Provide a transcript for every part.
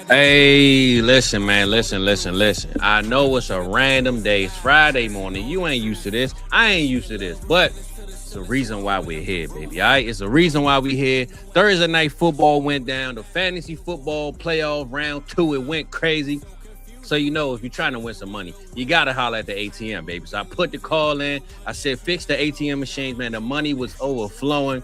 Hey, listen, man, listen. I know it's a random day. It's Friday morning. You ain't used to this. I ain't used to this. But it's a reason why we're here, baby. All right? It's a reason why we're here. Thursday night football went down. The fantasy football playoff round 2, it went crazy. So, you know, if you're trying to win some money, you got to holler at the ATM, baby. So I put the call in. I said, fix the ATM machines, man. The money was overflowing.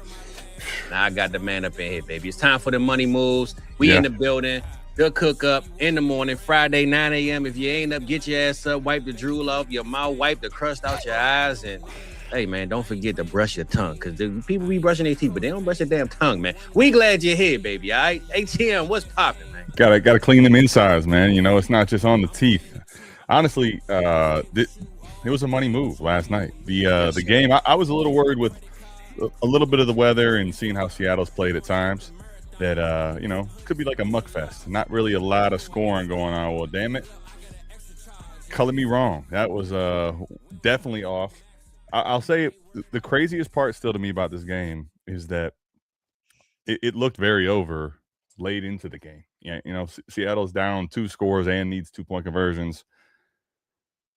Now I got the man up in here, baby. It's time for the money moves. We in the building. The Cookup in the morning, Friday, 9 a.m. If you ain't up, get your ass up, wipe the drool off your mouth, wipe the crust out your eyes, and hey, man, don't forget to brush your tongue, because people be brushing their teeth, but they don't brush their damn tongue, man. We glad you're here, baby, all right? ATM, what's popping, man? Gotta clean them insides, man. You know, it's not just on the teeth. Honestly, it was a money move last night. The game, I was a little worried with a little bit of the weather and seeing how Seattle's played at times. That, you know, could be like a muck fest. Not really a lot of scoring going on. Well, damn it. Color me wrong. That was definitely off. I'll say the craziest part still to me about this game is that it looked very over late into the game. Yeah, you know, Seattle's down 2 scores and needs 2-point conversions.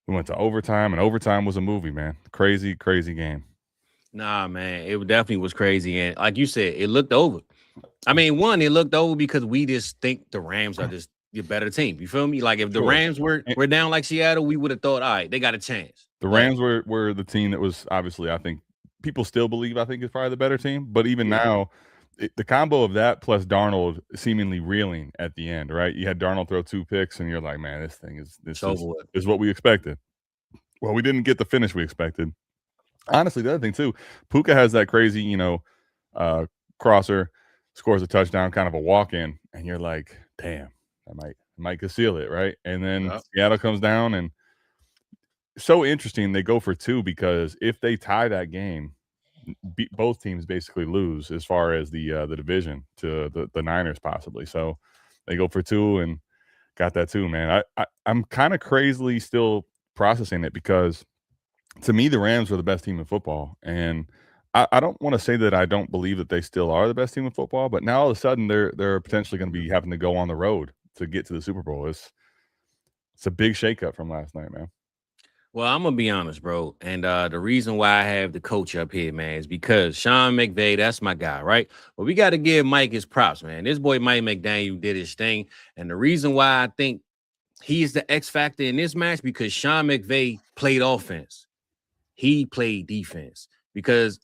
We went to overtime, and overtime was a movie, man. Crazy game. Nah, man, it definitely was crazy. And like you said, it looked over. I mean, one, it looked over because we just think the Rams are just the better team. You feel me? Like if the Rams were down like Seattle, we would have thought, all right, they got a chance. The Rams were the team that was obviously, I think, people still believe, I think, is probably the better team. But even now, the combo of that plus Darnold seemingly reeling at the end, right? You had Darnold throw 2 picks, and you're like, man, this thing is what we expected. Well, we didn't get the finish we expected. Honestly, the other thing, too, Puka has that crazy, you know, crosser, scores a touchdown, kind of a walk-in, and you're like, damn, I might conceal it, right? And then Seattle comes down, and so interesting, they go for 2 because if they tie that game, both teams basically lose as far as the division to the Niners possibly. So they go for 2 and got that too, man. I'm kind of crazily still processing it because to me, the Rams are the best team in football, and I don't want to say that I don't believe that they still are the best team in football, but now all of a sudden they're potentially going to be having to go on the road to get to the Super Bowl. It's a big shakeup from last night, man. Well, I'm gonna be honest, bro, and the reason why I have the coach up here, man, is because Sean McVay, that's my guy, right? But we got to give Mike his props, man. This boy Mike McDaniel did his thing, and the reason why I think he's the X factor in this match because Sean McVay played offense, he played defense because.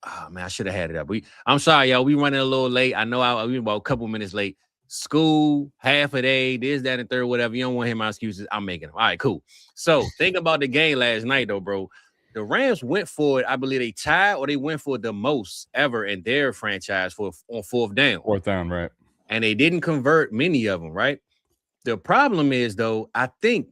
Oh, man, I should have had it up. I'm sorry, y'all. We running a little late. I know we about a couple minutes late. School, half a day, this, that, and third, whatever. You don't want to hear my excuses. I'm making them. All right, cool. So think about the game last night, though, bro. The Rams went for it. I believe they tied or they went for the most ever in their franchise on 4th down. 4th down, right. And they didn't convert many of them, right? The problem is, though, I think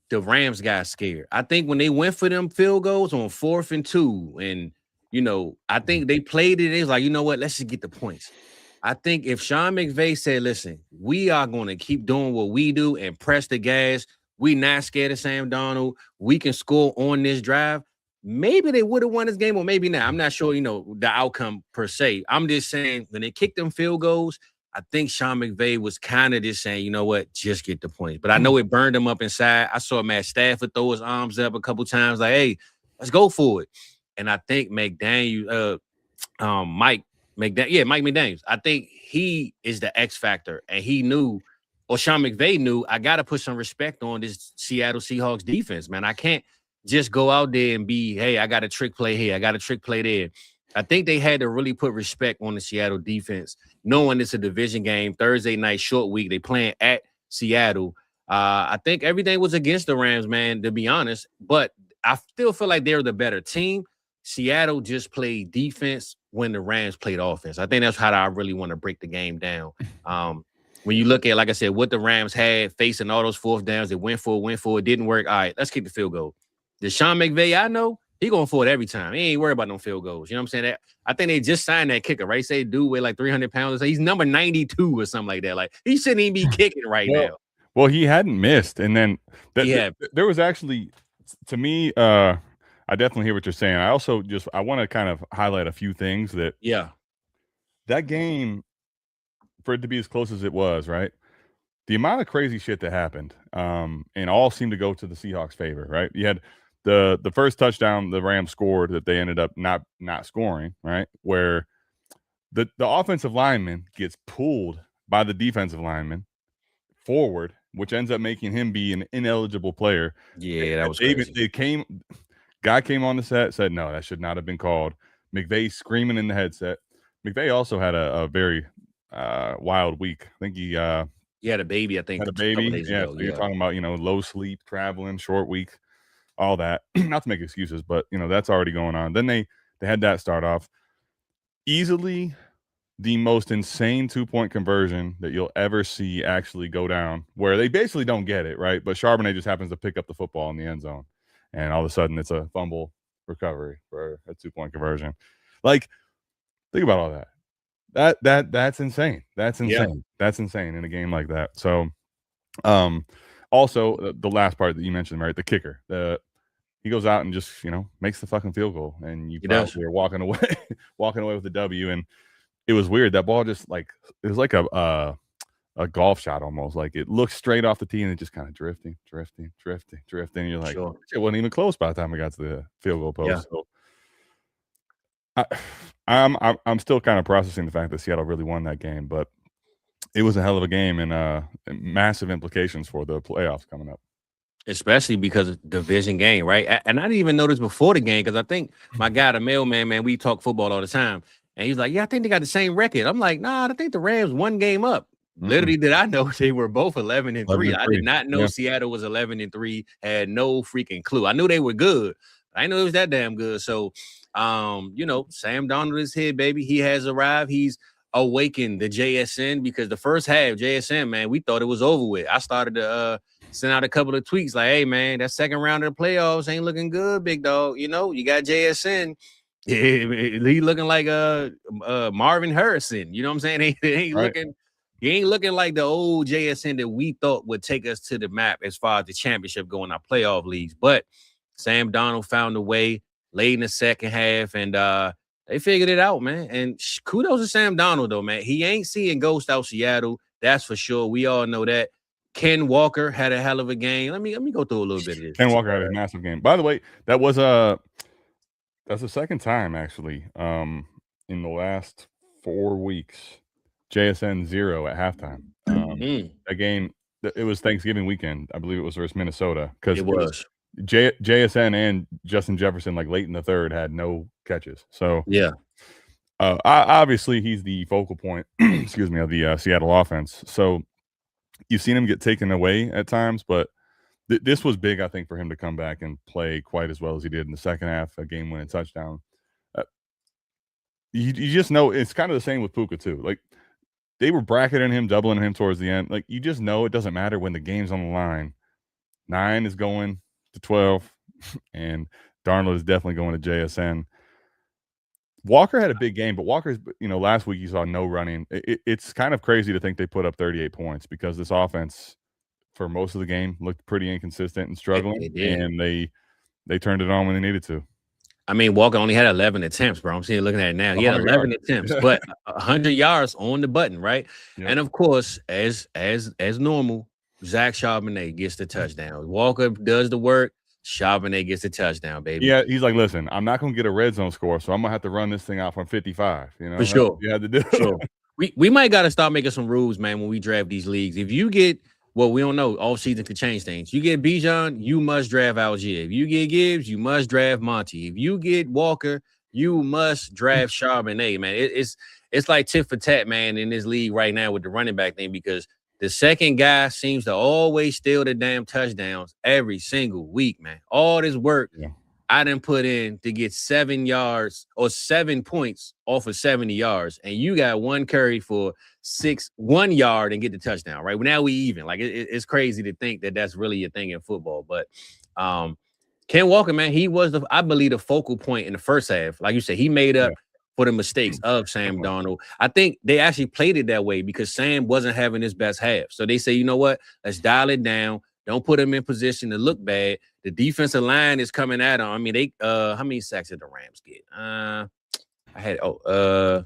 the Rams got scared. I think when they went for them field goals on 4th and 2 and you know, I think they played it. It's like, you know what? Let's just get the points. I think if Sean McVay said, listen, we are going to keep doing what we do and press the gas. We not scared of Sam Darnold. We can score on this drive. Maybe they would have won this game or maybe not. I'm not sure, you know, the outcome per se. I'm just saying when they kicked them field goals, I think Sean McVay was kind of just saying, you know what, just get the points. But I know it burned him up inside. I saw Matt Stafford throw his arms up a couple times like, hey, let's go for it. And I think Mike McDaniels, I think he is the X factor. And he knew, or Sean McVay knew, I got to put some respect on this Seattle Seahawks defense, man. I can't just go out there and be, hey, I got a trick play here. I got a trick play there. I think they had to really put respect on the Seattle defense, knowing it's a division game, Thursday night, short week. They playing at Seattle. I think everything was against the Rams, man, to be honest. But I still feel like they're the better team. Seattle just played defense when the Rams played offense. I think that's how I really want to break the game down. When you look at, like I said, what the Rams had facing all those 4th downs, they went for it, didn't work. All right, let's kick the field goal. The Sean McVay, I know, he going for it every time. He ain't worried about no field goals. You know what I'm saying? I think they just signed that kicker, right? Say dude weigh like 300 pounds. He's number 92 or something like that. Like, he shouldn't even be kicking right now. Well, he hadn't missed, and then Yeah. there was actually, to me, I definitely hear what you're saying. I also I want to kind of highlight a few things that game, for it to be as close as it was, right? The amount of crazy shit that happened, and all seemed to go to the Seahawks' favor, right? You had the first touchdown the Rams scored that they ended up not scoring, right? Where the offensive lineman gets pulled by the defensive lineman forward, which ends up making him be an ineligible player. Yeah, that was crazy. Guy came on the set, said, no, that should not have been called. McVay screaming in the headset. McVay also had a very wild week. I think he had a baby, I think, a a couple baby. days Yeah, ago. so you're talking about, low sleep, traveling, short week, all that. Not to make excuses, but, that's already going on. Then they had that start off. Easily the most insane 2-point conversion that you'll ever see actually go down, where they basically don't get it, right? But Charbonnet just happens to pick up the football in the end zone, and all of a sudden it's a fumble recovery for a 2-point conversion. Like, think about all that. That's insane. That's insane. Yeah. That's insane in a game like that. So, also the last part that you mentioned, right? The kicker. He goes out and just makes the fucking field goal, and you probably are walking away with the W. And it was weird. That ball just it was like a golf shot almost. Like, it looked straight off the tee and it just kind of drifting. And you're like, Sure. it wasn't even close by the time we got to the field goal post. Yeah. So I'm still kind of processing the fact that Seattle really won that game, but it was a hell of a game and massive implications for the playoffs coming up. Especially because of division game, right? And I didn't even notice before the game, because I think my guy, the mailman, man, we talk football all the time. And he's like, yeah, I think they got the same record. I'm like, nah, I think the Rams one game up. Literally, did I know they were both 11-3? I did not know Seattle was 11-3. Had no freaking clue. I knew they were good. I didn't know it was that damn good. So, Sam Darnold is here, baby. He has arrived. He's awakened the JSN, because the first half, JSN, man, we thought it was over with. I started to send out a couple of tweets like, hey, man, that second round of the playoffs ain't looking good, big dog. You got JSN. He looking like Marvin Harrison. You know what I'm saying? He ain't looking like the old JSN that we thought would take us to the map as far as the championship going, our playoff leagues. But Sam Darnold found a way late in the second half, and they figured it out, man. And kudos to Sam Darnold, though, man. He ain't seeing ghosts out Seattle. That's for sure. We all know that. Ken Walker had a hell of a game. Let me go through a little bit of this. Ken Walker had a massive game. By the way, that's the second time actually in the last 4 weeks. JSN 0 at halftime. A game, it was Thanksgiving weekend. I believe it was versus Minnesota, because it was JSN and Justin Jefferson, like, late in the third, had no catches. So yeah, obviously he's the focal point, excuse me, of the Seattle offense. So you've seen him get taken away at times, but this was big, I think, for him to come back and play quite as well as he did in the second half, a game-winning touchdown. You just know it's kind of the same with Puka too. Like, they were bracketing him, doubling him towards the end. Like, you just know it doesn't matter when the game's on the line. 9 is going to 12, and Darnold is definitely going to JSN. Walker had a big game, but Walker's, last week you saw no running. It's kind of crazy to think they put up 38 points, because this offense for most of the game looked pretty inconsistent and struggling, and they turned it on when they needed to. I mean, Walker only had 11 attempts, bro. I'm looking at it now. He had 11 attempts, but 100 yards on the button, right? Yep. And of course, as normal, Zach Charbonnet gets the touchdown. Walker does the work. Charbonnet gets the touchdown, baby. Yeah, he's like, listen, I'm not going to get a red zone score, so I'm going to have to run this thing out from 55. For sure. You had to do. Sure. We might got to start making some rules, man, when we draft these leagues. If you get, well, we don't know. All season could change things. You get Bijan, you must draft Algier. If you get Gibbs, you must draft Monty. If you get Walker, you must draft Charbonnet, man. It's like tit for tat, man, in this league right now with the running back thing, because the second guy seems to always steal the damn touchdowns every single week, man. All this work I didn't put in to get 7 yards or 7 points off of 70 yards, and you got one carry for 1 yard and get the touchdown, right? Well, now we even. Like, it's crazy to think that that's really a thing in football. But Ken Walker, man, he was, I believe, the focal point in the first half. Like you said, he made up for the mistakes of Sam Darnold. I think they actually played it that way because Sam wasn't having his best half. So they say, you know what? Let's dial it down. Don't put him in position to look bad. The defensive line is coming at him. I mean, they how many sacks did the Rams get?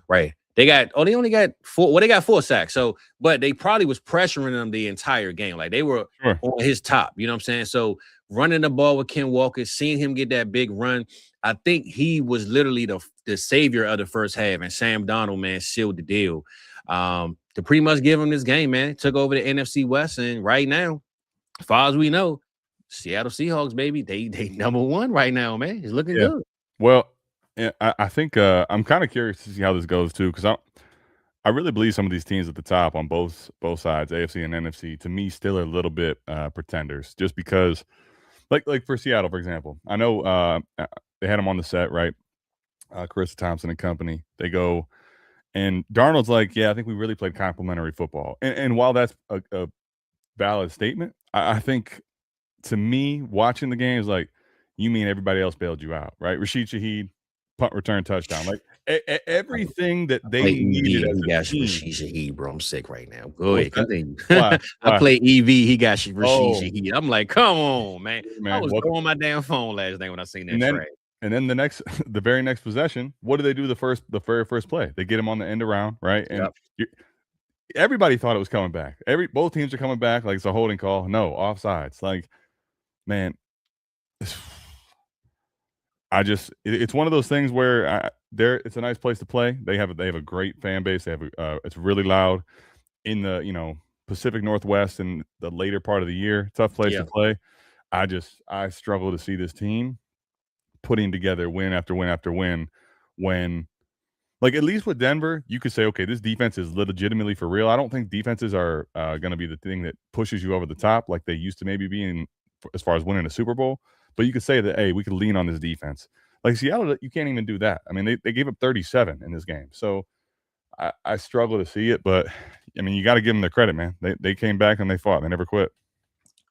Right. They only got 4. Well, they got 4 sacks. So, but they probably was pressuring them the entire game. Like they were on his top. You know what I'm saying? So running the ball with Ken Walker, seeing him get that big run, I think he was literally the savior of the first half. And Sam Darnold, man, sealed the deal. To pretty much give him this game, man. Took over the NFC West, and right now, as far as we know, Seattle Seahawks, baby, they number 1 right now, man. It's looking good. Well, yeah, I think I'm kind of curious to see how this goes too, because I really believe some of these teams at the top on both sides, AFC and NFC, to me still are a little bit pretenders, just because, like for Seattle, for example, I know they had him on the set, right? Chris Thompson and company. They go, and Darnold's like, yeah, I think we really played complimentary football, and while that's a valid statement, I think to me watching the game is like, you mean everybody else bailed you out, right? Rashid Shaheed, punt return touchdown, like everything that they needed as a team. Rashid Shaheed, bro. I'm sick right now. Go ahead, continue. Why? I play EV. He got Rashid Shaheed. I'm like, come on, man. I was on my damn phone last night when I seen that track. And then the very next possession, what do they do? The very first play, they get him on the end around, right? And everybody thought it was coming back. Both teams are coming back like it's a holding call. No, offsides. Like, man, it's one of those things where it's a nice place to play. They have a great fan base. They have it's really loud in the Pacific Northwest in the later part of the year. Tough place to play. I struggle to see this team putting together win after win after win when, like, at least with Denver, you could say, okay, this defense is legitimately for real. I don't think defenses are going to be the thing that pushes you over the top like they used to maybe be as far as winning a Super Bowl. But you could say that, hey, we could lean on this defense. Like Seattle, you can't even do that. I mean, they gave up 37 in this game. So I struggle to see it. But, I mean, you got to give them the credit, man. They came back and they fought. They never quit.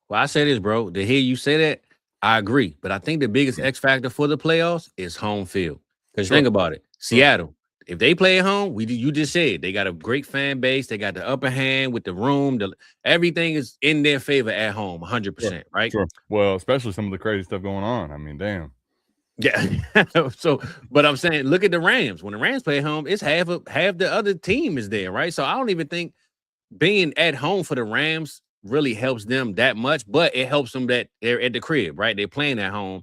Well, I say this, bro. To hear you say that, I agree. But I think the biggest X factor for the playoffs is home field. Because think about it. Seattle, if they play at home, you just said they got a great fan base. They got the upper hand with the room. Everything is in their favor at home, 100%, right? Sure. Well, especially some of the crazy stuff going on. I mean, damn. Yeah. So, but I'm saying, look at the Rams. When the Rams play at home, it's half the other team is there, right? So I don't even think being at home for the Rams really helps them that much, but it helps them that they're at the crib, right? They're playing at home.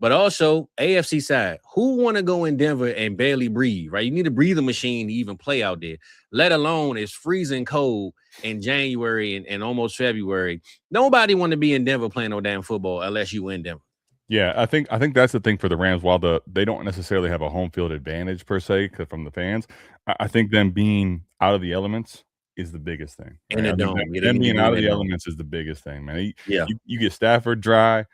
But also, AFC side, who want to go in Denver and barely breathe, right? You need a breathing machine to even play out there, let alone it's freezing cold in January and almost February. Nobody want to be in Denver playing no damn football unless you in Denver. Yeah, I think that's the thing for the Rams. While they don't necessarily have a home field advantage per se from the fans, I think them being out of the elements is the biggest thing. Right? And them being out of the elements is the biggest thing, man. You get Stafford dry.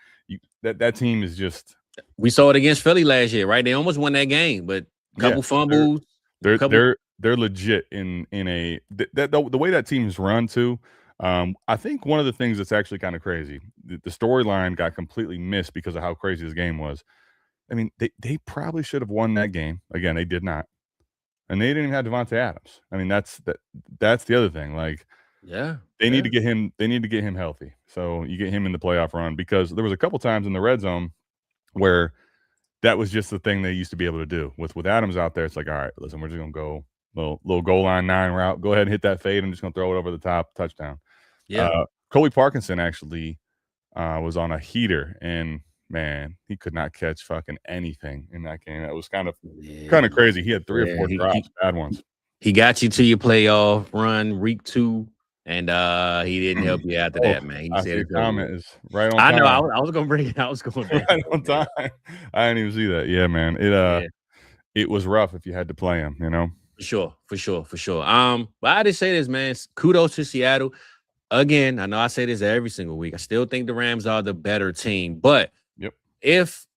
That team is just. We saw it against Philly last year, right? They almost won that game, but a couple fumbles. They're legit in the way that team's run too. I think one of the things that's actually kind of crazy, the storyline got completely missed because of how crazy this game was. I mean, they probably should have won that game. Again, they did not, and they didn't even have Devontae Adams. I mean, that's the other thing. Like, they need to get him. They need to get him healthy. So you get him in the playoff run, because there was a couple times in the red zone where that was just the thing they used to be able to do. With Adams out there, it's like, all right, listen, we're just gonna go little goal line 9 route. Go ahead and hit that fade. I'm just gonna throw it over the top, touchdown. Yeah. Colby Parkinson actually was on a heater, and man, he could not catch fucking anything in that game. That was kind of crazy. He had 3 or 4 drops, bad ones. He got you to your playoff run, week 2. And he didn't help you after that, man. He said your comment is right on time. I know. I was gonna bring it. I was going right on time. I didn't even see that. Yeah, man. It was rough if you had to play him. You know, for sure. But I just say this, man. Kudos to Seattle. Again, I know I say this every single week. I still think the Rams are the better team. But if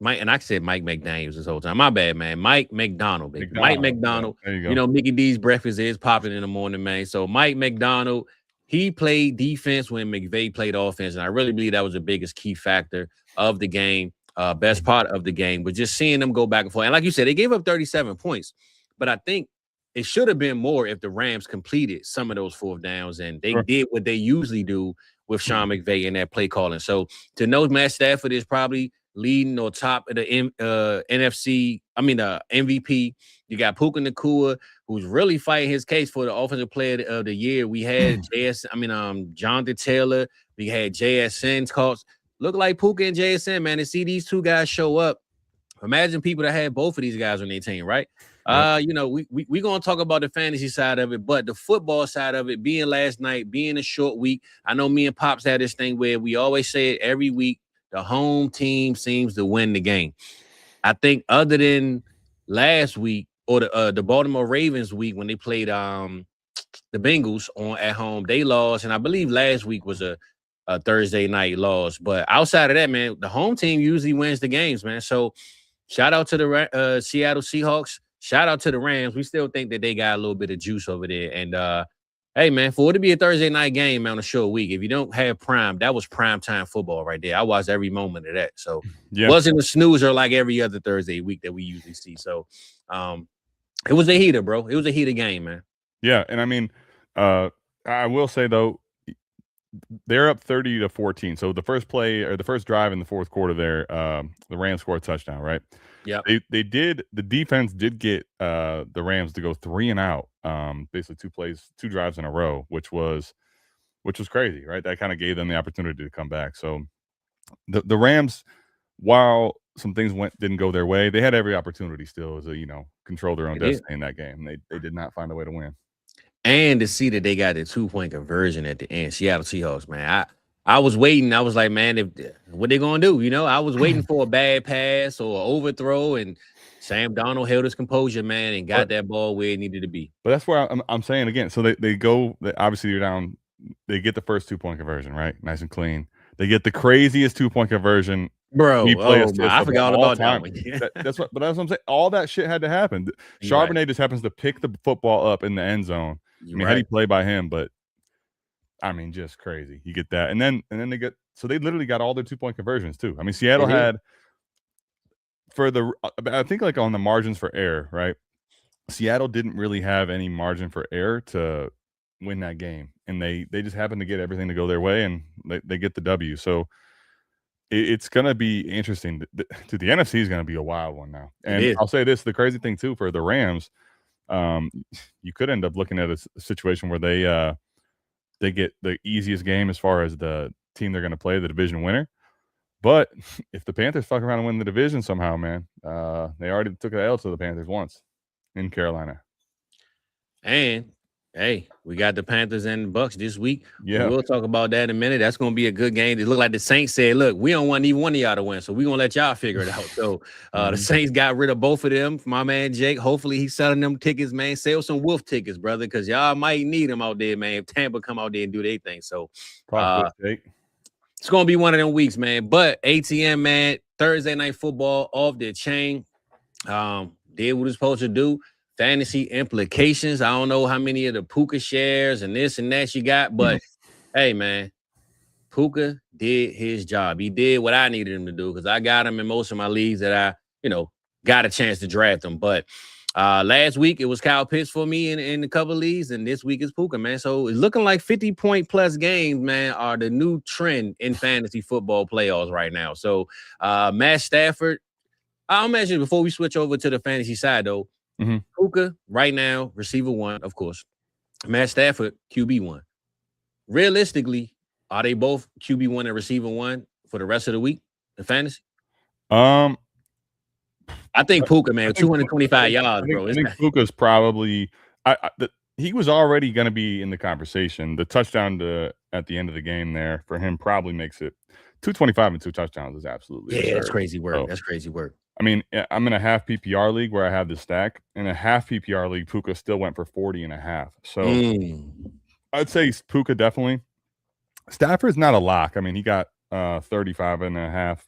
Mike, and I said Mike McDaniels this whole time. My bad, man. Mike McDonald, baby. Mike McDonald. There you go. You know, Mickey D's breakfast is popping in the morning, man. So Mike McDonald, he played defense when McVay played offense, and I really believe that was the biggest key factor of the game. best part of the game. But just seeing them go back and forth. And like you said, they gave up 37 points. But I think it should have been more if the Rams completed some of those fourth downs and they did what they usually do with Sean McVay and that play calling. So to know Matt Stafford is probably leading or top of the MVP. You got Puka Nacua, who's really fighting his case for the offensive player of the year. We had Jonathan Taylor. We had JSN calls. Look like Puka and JSN, man. To see these two guys show up. Imagine people that had both of these guys on their team, right? Yep. We gonna talk about the fantasy side of it, but the football side of it, being last night, being a short week. I know me and Pops had this thing where we always say it every week. The home team seems to win the game. I think other than last week or the Baltimore Ravens week when they played the Bengals at home, they lost, and I believe last week was a Thursday night loss. But outside of that, man, the home team usually wins the games, man. So shout out to the Seattle Seahawks. Shout out to the Rams. We still think that they got a little bit of juice over there. And hey, man, for it to be a Thursday night game, man, on a short week, if you don't have prime, that was prime time football right there. I watched every moment of that. So it wasn't a snoozer like every other Thursday week that we usually see. So it was a heater, bro. It was a heater game, man. Yeah, and I mean, I will say, though, they're up 30-14. So the first play or the first drive in the fourth quarter there, the Rams scored a touchdown, right? Yeah. The defense did get the Rams to go 3 and out, basically 2 drives in a row, which was crazy, right? That kind of gave them the opportunity to come back. So the Rams, while some things didn't go their way, they had every opportunity still to, control their own destiny in that game. They did not find a way to win. And to see that they got the 2-point conversion at the end, Seattle Seahawks, man. I was waiting. I was like, man, what they gonna do? I was waiting for a bad pass or an overthrow, and Sam Darnold held his composure, man, and got that ball where it needed to be. But that's where I'm saying again. So they go. Obviously, you're down. They get the first 2-point conversion, right? Nice and clean. They get the craziest 2-point conversion. Bro, I forgot all about that one. That's what I'm saying. All that shit had to happen. Charbonnet just happens to pick the football up in the end zone. How do you play by him? But I mean, just crazy. You get that, and then they get. So they literally got all their 2-point conversions too. I mean, Seattle had I think like on the margins for error, right? Seattle didn't really have any margin for error to win that game, and they just happened to get everything to go their way, and they get the W. So it's going to be interesting. The NFC is going to be a wild one now. And I'll say this, the crazy thing too, for the Rams, you could end up looking at a situation where they get the easiest game as far as the team they're going to play, the division winner. But if the Panthers fuck around and win the division somehow, man, they already took an L to the Panthers once in Carolina. And hey, we got the Panthers and the Bucks this week. Yeah, we'll talk about that in a minute. That's going to be a good game. It looked like the Saints said, look, we don't want even one of y'all to win, so we're going to let y'all figure it out. So the Saints got rid of both of them. My man Jake, hopefully he's selling them tickets, man. Sell some Wolf tickets, brother, because y'all might need them out there, man, if Tampa come out there and do their thing. So it's going to be one of them weeks, man. But ATM, man, Thursday night football off their chain. Did what it's supposed to do. Fantasy implications. I don't know how many of the Puka shares and this and that you got, but hey, man, Puka did his job. He did what I needed him to do because I got him in most of my leagues that I, got a chance to draft him. But last week it was Kyle Pitts for me in a couple of leagues, and this week is Puka, man. So it's looking like 50-point plus games, man, are the new trend in fantasy football playoffs right now. So Matt Stafford, I'll mention before we switch over to the fantasy side, though. Puka right now, receiver 1, of course. Matt Stafford, QB1. Realistically, are they both QB1 and receiver 1 for the rest of the week in fantasy? I think Puka, man, 225 yards, bro. I think Puka's probably he was already going to be in the conversation. The touchdown at the end of the game there for him probably makes it 225 and 2 touchdowns is absolutely absurd. That's crazy work. So, that's crazy work. I mean, I'm in a half PPR league where I have the stack. In a half PPR league, Puka still went for 40 and a half. So I'd say Puka definitely. Stafford's not a lock. I mean, he got 35 and a half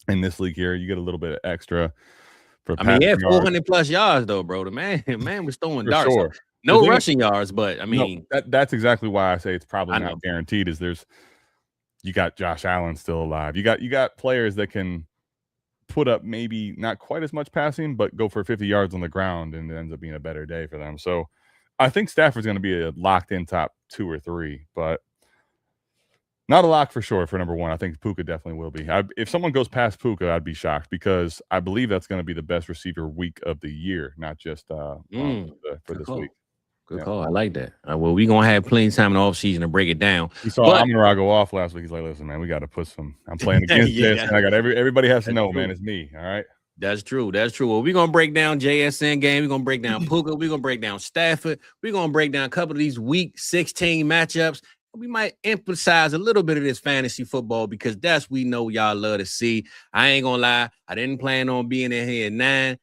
in this league here. You get a little bit extra for he had 400 plus yards though, bro. The man was throwing darts. Sure. No rushing yards, but I mean that's exactly why I say it's probably not guaranteed. Is there's You got Josh Allen still alive. You got players that can put up maybe not quite as much passing, but go for 50 yards on the ground, and it ends up being a better day for them. So I think Stafford's going to be a locked-in top 2 or 3, but not a lock for sure for number 1. I think Puka definitely will be. If someone goes past Puka, I'd be shocked because I believe that's going to be the best receiver week of the year, not just for this week. Good call. I like that. Well, we're going to have plenty of time in the offseason to break it down. We saw Amon-Ra go off last week. He's like, listen, man, we got to put some – I'm playing against this, and I got everybody has to know, man, it's me, all right? That's true. Well, we're going to break down JSN game. We're going to break down Puka. We're going to break down Stafford. We're going to break down a couple of these week 16 matchups. We might emphasize a little bit of this fantasy football because that's we know y'all love to see. I ain't going to lie. I didn't plan on being in here at 9.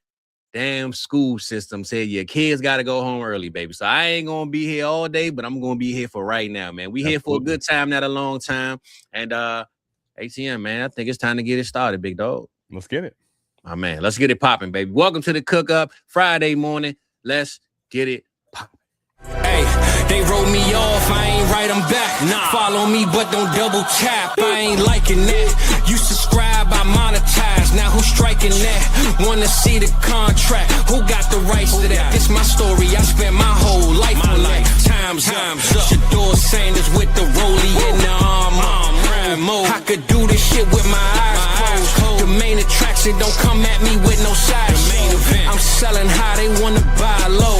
Damn school system said your kids got to go home early, baby. So I ain't going to be here all day, but I'm going to be here for right now, man. We here for a good time, not a long time. And ATM, man, I think it's time to get it started, big dog. Let's get it. My man, let's get it popping, baby. Welcome to the Cookup Friday morning. Let's get it popping. Hey, they wrote me off, I ain't write them back. Follow me, but don't double tap. I ain't liking that. You subscribe, I monetize. Now who's striking that? Wanna see the contract? Who got the rights to that? This my story. I spent my whole life on that. Time's up. Shador Sanders with the rollie in the armor. I could do this shit with my eyes closed. The main attraction don't come at me with no side show. I'm selling high, they wanna buy low.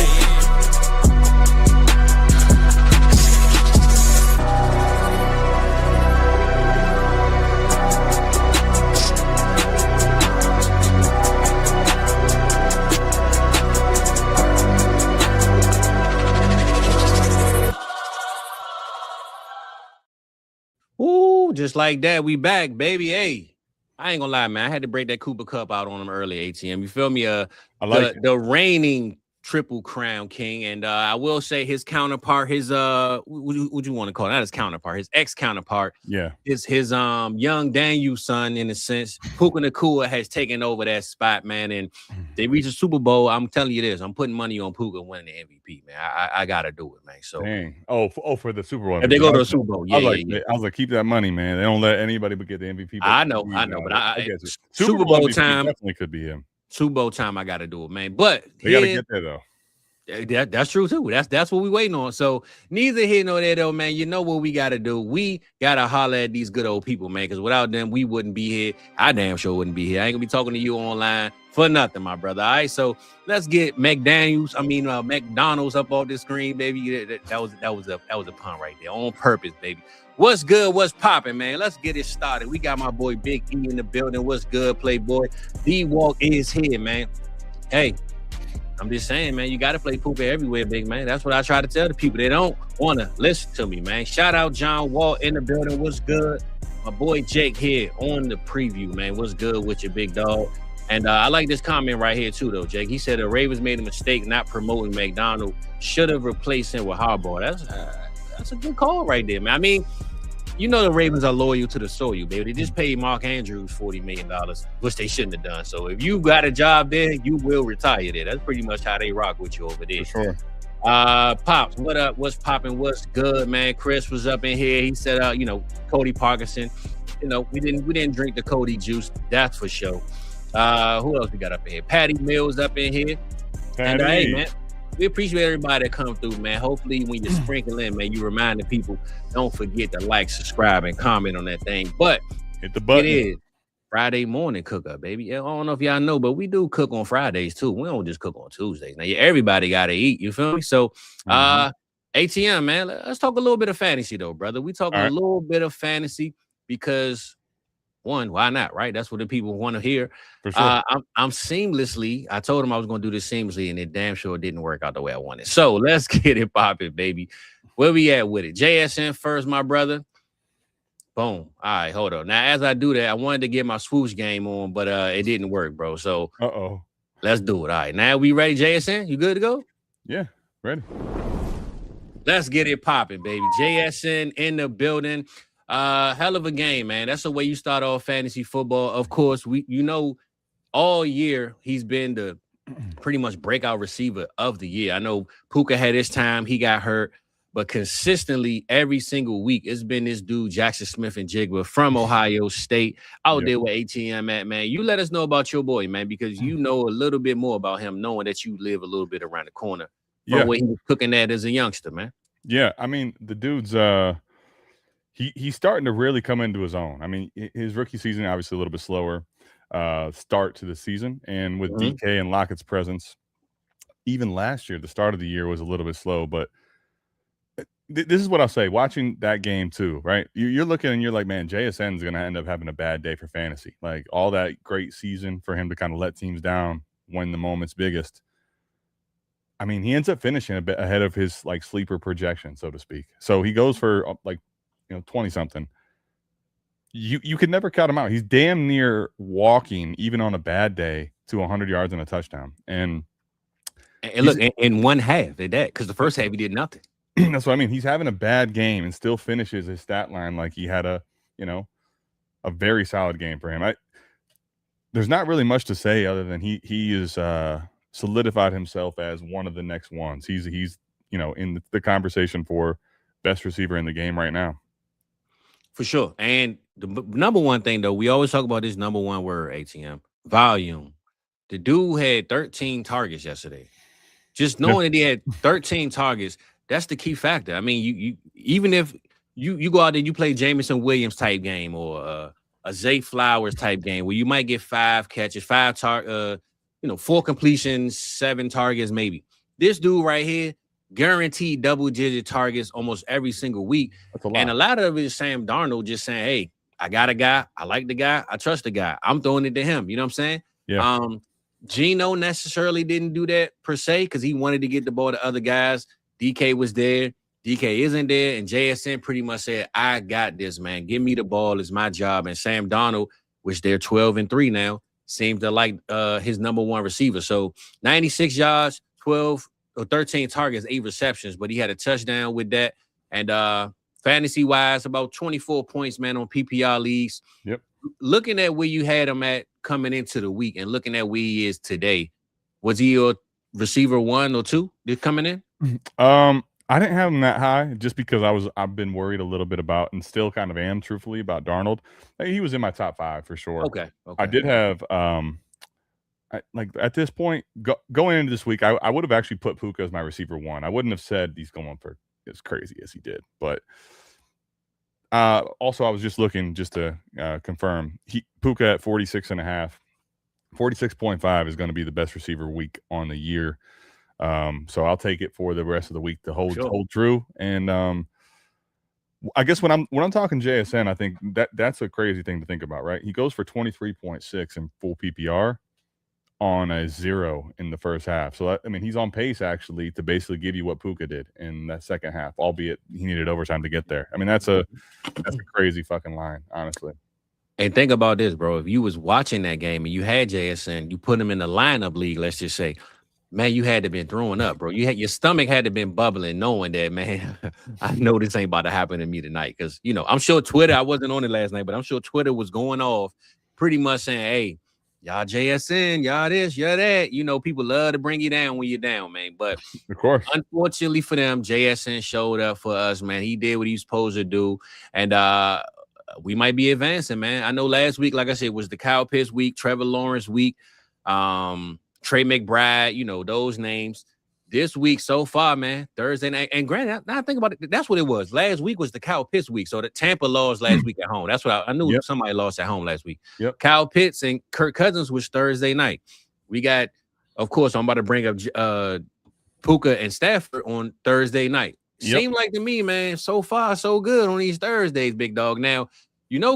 Ooh, just like that, we back, baby. Hey, I ain't gonna lie, man. I had to break that Cooper Cup out on him early, ATM. You feel me? I like the reigning Triple Crown King, and I will say his counterpart, his what you want to call it? Not his counterpart, his ex counterpart. Yeah, his young Daniel son, in a sense. Puka Nacua has taken over that spot, man, and they reached the Super Bowl. I'm telling you this, I'm putting money on Puka winning the MVP, man. I gotta do it, man. So, dang. For the Super Bowl. If they go to the Super Bowl, I was like, keep that money, man. They don't let anybody but get the MVP. I know, but I Super Bowl time definitely could be him. Super Bowl time, I got to do it, man. But they got to get there, though. That's true, too. That's what we waiting on. So neither here nor there, though, man. You know what we got to do. We got to holler at these good old people, man, because without them, we wouldn't be here. I damn sure wouldn't be here. I ain't going to be talking to you online for nothing, my brother. All right, so let's get McDonald's up off the screen, baby. That was a pun right there on purpose, baby. What's good? What's popping, man? Let's get it started. We got my boy Big E in the building. What's good, Playboy? D-Walk is here, man. Hey, I'm just saying, man, you got to play Puka everywhere, big man. That's what I try to tell the people. They don't want to listen to me, man. Shout out John Walt in the building. What's good? My boy Jake here on the preview, man. What's good with your big dog? And I like this comment right here, too, though, Jake. He said the Ravens made a mistake not promoting McDonald. Should have replaced him with Harbaugh. That's a good call right there, man. I mean, you know the Ravens are loyal to the soil, baby. They just paid Mark Andrews $40 million, which they shouldn't have done. So if you got a job there, you will retire there. That's pretty much how they rock with you over there. For sure. Pops, what up? What's popping? What's good, man? Chris was up in here. He said, Cody Parkinson. We didn't drink the Cody juice. That's for sure. Who else we got up in here? Patty Mills up in here. And hey, man, we appreciate everybody that come through, man. Hopefully, when you sprinkle in, man, you remind the people, don't forget to like, subscribe, and comment on that thing. But hit the button. It is Friday morning Cookup, baby. I don't know if y'all know, but we do cook on Fridays, too. We don't just cook on Tuesdays. Now, everybody got to eat. You feel me? So, ATM, man, let's talk a little bit of fantasy, though, brother. We talking a little bit of fantasy because – one, why not, right? That's what the people want to hear. For sure. I'm seamlessly. I told him I was going to do this seamlessly, and it damn sure didn't work out the way I wanted. So let's get it popping, baby. Where we at with it? JSN first, my brother. Boom. All right, hold on. Now, as I do that, I wanted to get my swoosh game on, but it didn't work, bro. So let's do it. All right, now we ready, JSN? You good to go? Yeah, ready. Let's get it popping, baby. JSN in the building. Hell of a game, man. That's the way you start off fantasy football. Of course, all year he's been the pretty much breakout receiver of the year. I know Puka had his time. He got hurt. but consistently every single week, it's been this dude, Jackson Smith and Jigba from Ohio State, out there with ATM at, man. You let us know about your boy, man, because you know a little bit more about him, knowing that you live a little bit around the corner from where he was cooking at as a youngster, man. Yeah, I mean, the dude's he's starting to really come into his own. I mean, his rookie season, obviously a little bit slower start to the season, and with DK and Lockett's presence, even last year, the start of the year was a little bit slow, but this is what I'll say. Watching that game too, right? You're looking and you're like, man, JSN is going to end up having a bad day for fantasy. Like all that great season for him to kind of let teams down when the moment's biggest. I mean, he ends up finishing a bit ahead of his like sleeper projection, so to speak. So he goes for like 20 something. You could never cut him out. He's damn near walking even on a bad day to 100 yards and a touchdown. And look, in one half they did, because the first half he did nothing. That's what I mean. He's having a bad game and still finishes his stat line like he had a very solid game for him. There's not really much to say other than he is solidified himself as one of the next ones. He's in the conversation for best receiver in the game right now. For sure. And the number one thing, though, we always talk about this number one word, ATM, volume. The dude had 13 targets yesterday. Just knowing that he had 13 targets, that's the key factor. I mean, you even if you go out there, you play Jameson Williams type game or a Zay Flowers type game where you might get 5 catches, 4 completions, 7 targets, maybe. This dude right here, guaranteed double-digit targets almost every single week. That's a lot. And a lot of it is Sam Darnold just saying, hey, I got a guy. I like the guy. I trust the guy. I'm throwing it to him. You know what I'm saying? Yeah. Geno necessarily didn't do that per se because he wanted to get the ball to other guys. DK was there. DK isn't there. And JSN pretty much said, I got this, man. Give me the ball. It's my job. And Sam Darnold, which they're 12-3 now, seems to like his number one receiver. So 96 yards, 13 targets, 8 receptions, but he had a touchdown with that. And fantasy-wise, about 24 points, man, on PPR leagues. Yep. Looking at where you had him at coming into the week and looking at where he is today, was he your receiver 1 or 2 coming in? I didn't have him that high just because I've been worried a little bit about, and still kind of am, truthfully, about Darnold. He was in my top 5 for sure. Okay. I did have at this point going into this week, I would have actually put Puka as my receiver 1. I wouldn't have said he's going for as crazy as he did, but also I was just looking just to confirm Puka at 46.5, 46.5 is going to be the best receiver week on the year. So I'll take it for the rest of the week to hold true. And I guess when I'm talking JSN, I think that's a crazy thing to think about, right? He goes for 23.6 in full PPR on a 0 in the first half. So I mean, he's on pace actually to basically give you what Puka did in that second half, albeit he needed overtime to get there. I mean, that's a crazy fucking line, honestly. And think about this, bro. If you was watching that game and you had JSN, you put him in the lineup league, let's just say, man, you had to been throwing up, bro. Your stomach had to been bubbling, knowing that, man, I know this ain't about to happen to me tonight. Because, I'm sure Twitter, I wasn't on it last night, but I'm sure Twitter was going off pretty much saying, hey, y'all JSN, y'all this, y'all that. People love to bring you down when you're down, man. But of course, unfortunately for them, JSN showed up for us, man. He did what he was supposed to do. And we might be advancing, man. I know last week, like I said, was the Kyle Pitts week, Trevor Lawrence week. Trey McBride, those names. This week so far, man, Thursday night. And granted, now I think about it, that's what it was. Last week was the Kyle Pitts week. So the Tampa lost last week at home. That's what I knew. Somebody lost at home last week. Yep. Kyle Pitts and Kirk Cousins was Thursday night. We got, of course, I'm about to bring up Puka and Stafford on Thursday night. Seemed like to me, man, so far so good on these Thursdays, big dog. Now,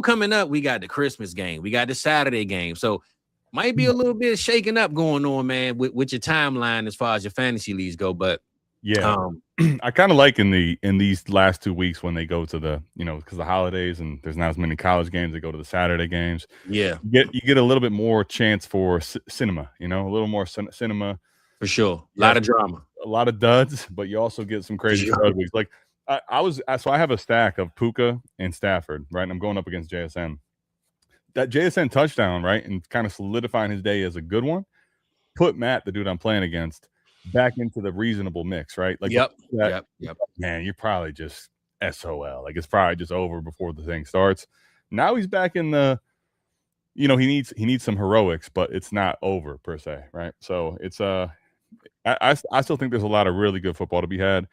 coming up, we got the Christmas game. We got the Saturday game. So might be a little bit shaking up going on, man, with your timeline as far as your fantasy leagues go. But I kind of like in these last 2 weeks when they go to the, because the holidays and there's not as many college games, they go to the Saturday games. Yeah, you get a little bit more chance for cinema, a little more cinema for sure. A lot of drama, a lot of duds, but you also get some crazy stud weeks. Like so I have a stack of Puka and Stafford, right? And I'm going up against JSN. That JSN touchdown, right, and kind of solidifying his day as a good one, put Matt, the dude I'm playing against, back into the reasonable mix, right? Like, Yep. Man, you're probably just SOL. Like, it's probably just over before the thing starts. Now he's back in the, he needs some heroics, but it's not over per se, right? So it's I still think there's a lot of really good football to be had.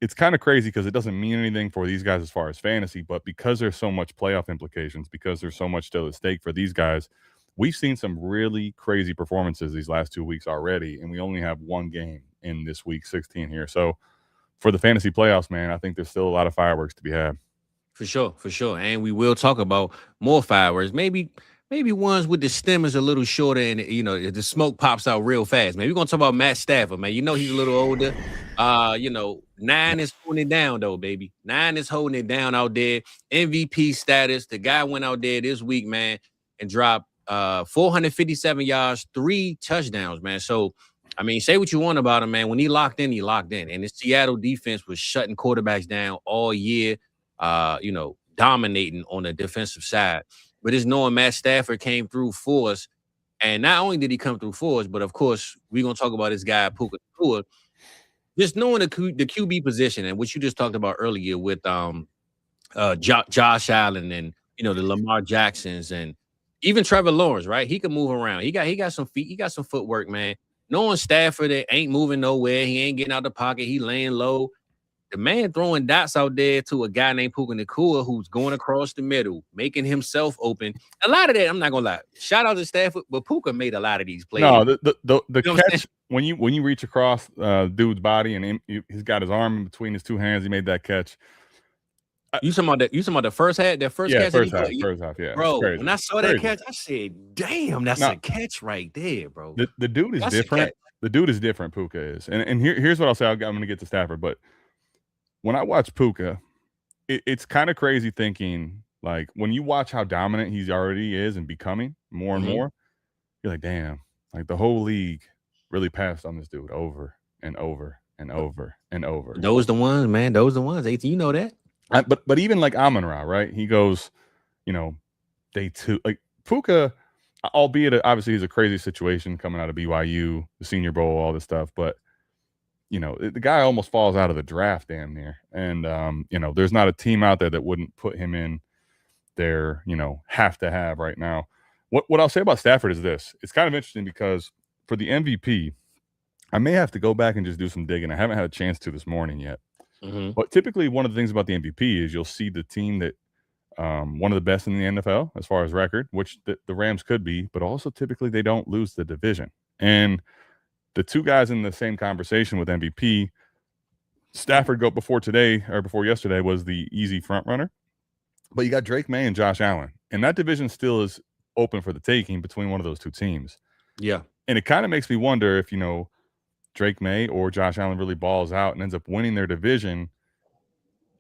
It's kind of crazy because it doesn't mean anything for these guys as far as fantasy, but because there's so much playoff implications, because there's so much still at stake for these guys, we've seen some really crazy performances these last 2 weeks already, and we only have one game in this week 16 here. So for the fantasy playoffs, man, I think there's still a lot of fireworks to be had. For sure. And we will talk about more fireworks. Maybe ones with the stem is a little shorter and, the smoke pops out real fast, man. We're going to talk about Matt Stafford, man. He's a little older. 9 is holding it down, though, baby. 9 is holding it down out there. MVP status. The guy went out there this week, man, and dropped 457 yards, 3 touchdowns, man. So, say what you want about him, man. When he locked in, he locked in. And the Seattle defense was shutting quarterbacks down all year, dominating on the defensive side. But it's knowing Matt Stafford came through for us. And not only did he come through for us, but, of course, we're going to talk about this guy, Puka. Just knowing the QB position and what you just talked about earlier with Josh Allen and, the Lamar Jacksons and even Trevor Lawrence, right? He can move around. He got some feet. He got some footwork, man. Knowing Stafford that ain't moving nowhere. He ain't getting out the pocket. He laying low. The man throwing dots out there to a guy named Puka Nacua who's going across the middle, making himself open. A lot of that, I'm not gonna lie. Shout out to Stafford, but Puka made a lot of these plays. No, the catch when you reach across dude's body and he's got his arm in between his two hands, he made that catch. You talking about the first half? That first catch? First half, yeah. Bro, when I saw that catch, I said, "Damn, that's a catch right there, bro." The dude is different. The dude is different. Puka is, and here's what I'll say. I'm going to get to Stafford, but when I watch Puka, it's kind of crazy thinking, like, when you watch how dominant he already is and becoming more and more, you're like, damn, like the whole league really passed on this dude over and over and over and over. Those the ones, man. Those the ones. You know that. But even like Amon-Ra, right? He goes, day 2. Like Puka, albeit obviously he's a crazy situation coming out of BYU, the Senior Bowl, all this stuff, but the guy almost falls out of the draft damn near. And, there's not a team out there that wouldn't put him in their, have to have right now. What I'll say about Stafford is this. It's kind of interesting because for the MVP, I may have to go back and just do some digging. I haven't had a chance to this morning yet. Mm-hmm. But typically one of the things about the MVP is you'll see the team that one of the best in the NFL as far as record, which the Rams could be, but also typically they don't lose the division. And the two guys in the same conversation with MVP, Stafford before yesterday was the easy front runner, but you got Drake May and Josh Allen, and that division still is open for the taking between one of those two teams. Yeah. And it kind of makes me wonder if, Drake May or Josh Allen really balls out and ends up winning their division,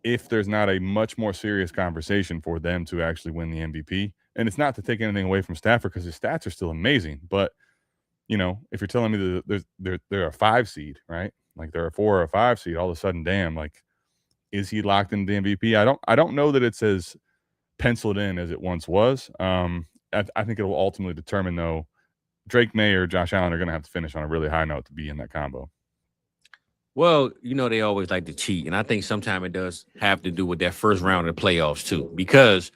if there's not a much more serious conversation for them to actually win the MVP. And it's not to take anything away from Stafford because his stats are still amazing, but if you're telling me that they're a 5 seed, right? Like they're a 4 or a 5 seed, all of a sudden, damn, like, is he locked into the MVP? I don't know that it's as penciled in as it once was. I think it will ultimately determine, though, Drake May or Josh Allen are going to have to finish on a really high note to be in that combo. Well, they always like to cheat, and I think sometimes it does have to do with that first round of the playoffs too, because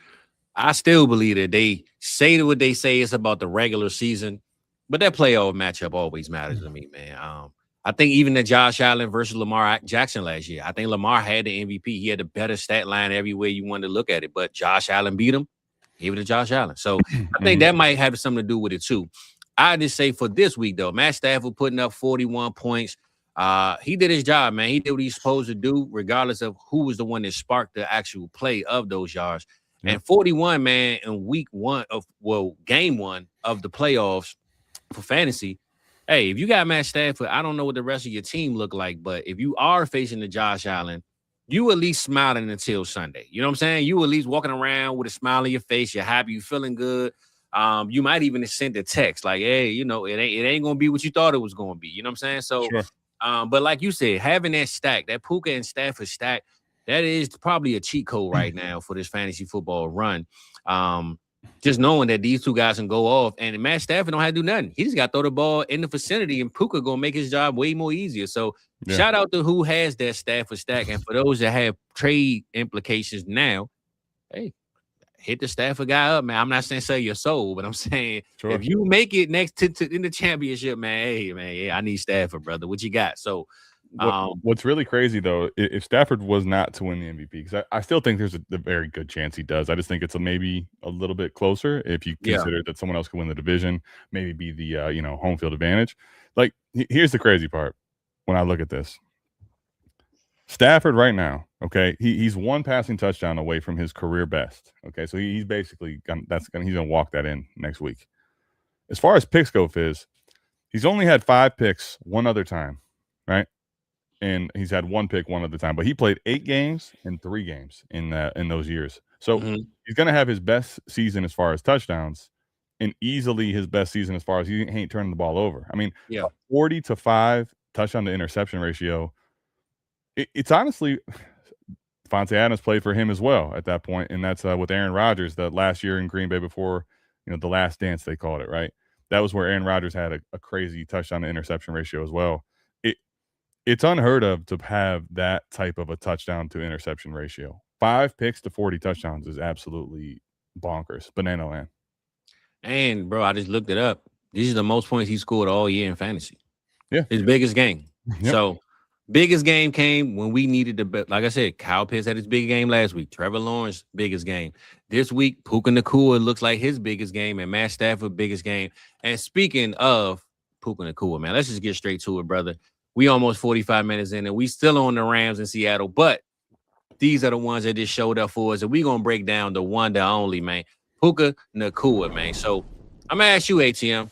I still believe that they say what they say it's about the regular season, but that playoff matchup always matters to me, man. I think even the Josh Allen versus Lamar Jackson last year, I think Lamar had the MVP. He had the better stat line everywhere you wanted to look at it, but Josh Allen beat him. Give it to Josh Allen. So I think that might have something to do with it too. I just say for this week, though, Matt Stafford putting up 41 points. He did his job, man. He did what he's supposed to do, regardless of who was the one that sparked the actual play of those yards. Yeah. And 41, man, in game 1 of the playoffs for fantasy. Hey, if you got Matt Stafford, I don't know what the rest of your team look like, but if you are facing the Josh Allen, you at least smiling until Sunday. You know what I'm saying? You at least walking around with a smile on your face. You're happy. You're feeling good. You might even send a text like, hey, it ain't going to be what you thought it was going to be. You know what I'm saying? So, sure. But like you said, having that stack, that Puka and Stafford stack, that is probably a cheat code right now for this fantasy football run. Just knowing that these two guys can go off, and Matt Stafford don't have to do nothing. He just got to throw the ball in the vicinity, and Puka gonna make his job way more easier. So shout out to who has that Stafford stack, and for those that have trade implications now, hey, hit the Stafford guy up, man. I'm not saying sell your soul, but I'm saying if you make it next to in the championship, man, hey, man, yeah, I need Stafford, brother. What you got? So. What's really crazy though, if Stafford was not to win the MVP, because I still think there's a very good chance he does. I just think it's maybe a little bit closer if you consider that someone else could win the division, maybe be the home field advantage. Like here's the crazy part when I look at this. Stafford right now, okay, he's one passing touchdown away from his career best. Okay, so he's basically he's gonna walk that in next week. As far as picks go, Fizz, he's only had 5 picks one other time, right? And he's had 1 pick one other time, but he played 8 games and 3 games in those years. So he's going to have his best season as far as touchdowns and easily his best season as far as he ain't turning the ball over. I mean, 40-5 touchdown to interception ratio. It's honestly, Devontae Adams played for him as well at that point, and that's with Aaron Rodgers the last year in Green Bay before, the last dance they called it, right? That was where Aaron Rodgers had a crazy touchdown to interception ratio as well. It's unheard of to have that type of a touchdown to interception ratio. 5 picks to 40 touchdowns is absolutely bonkers. Banana land. And, bro, I just looked it up. These are the most points he scored all year in fantasy. Yeah. His biggest game. Yep. So, biggest game came when we needed the – like I said, Kyle Pitts had his big game last week. Trevor Lawrence, biggest game. This week, Puka Nacua looks like his biggest game, and Matt Stafford, biggest game. And speaking of Puka Nacua, man, let's just get straight to it, brother. We almost 45 minutes in, and we still on the Rams in Seattle, but these are the ones that just showed up for us, and we're going to break down the one, the only, man, Puka Nacua, man. So I'm going to ask you, ATM.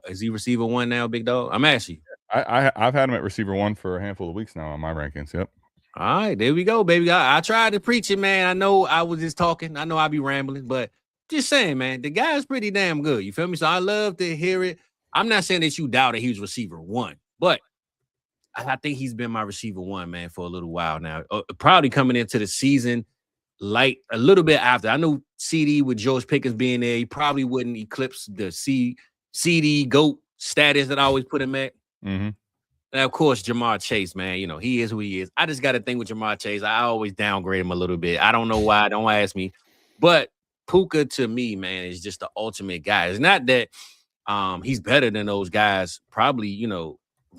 Is he receiver 1 now, big dog? I'm asking you. I've had him at receiver 1 for a handful of weeks now on my rankings, yep. All right, there we go, baby. I tried to preach it, man. I know I was just talking. I know I be rambling, but just saying, man, the guy's pretty damn good. You feel me? So I love to hear it. I'm not saying that you doubted he was receiver 1, but I think he's been my receiver 1, man, for a little while now. Probably coming into the season light a little bit after. I know CD with George Pickens being there, he probably wouldn't eclipse the CD GOAT status that I always put him at. And of course, Jamar Chase, man, he is who he is. I just got a thing with Jamar Chase. I always downgrade him a little bit. I don't know why. Don't ask me. But Puka, to me, man, is just the ultimate guy. It's not that he's better than those guys, probably,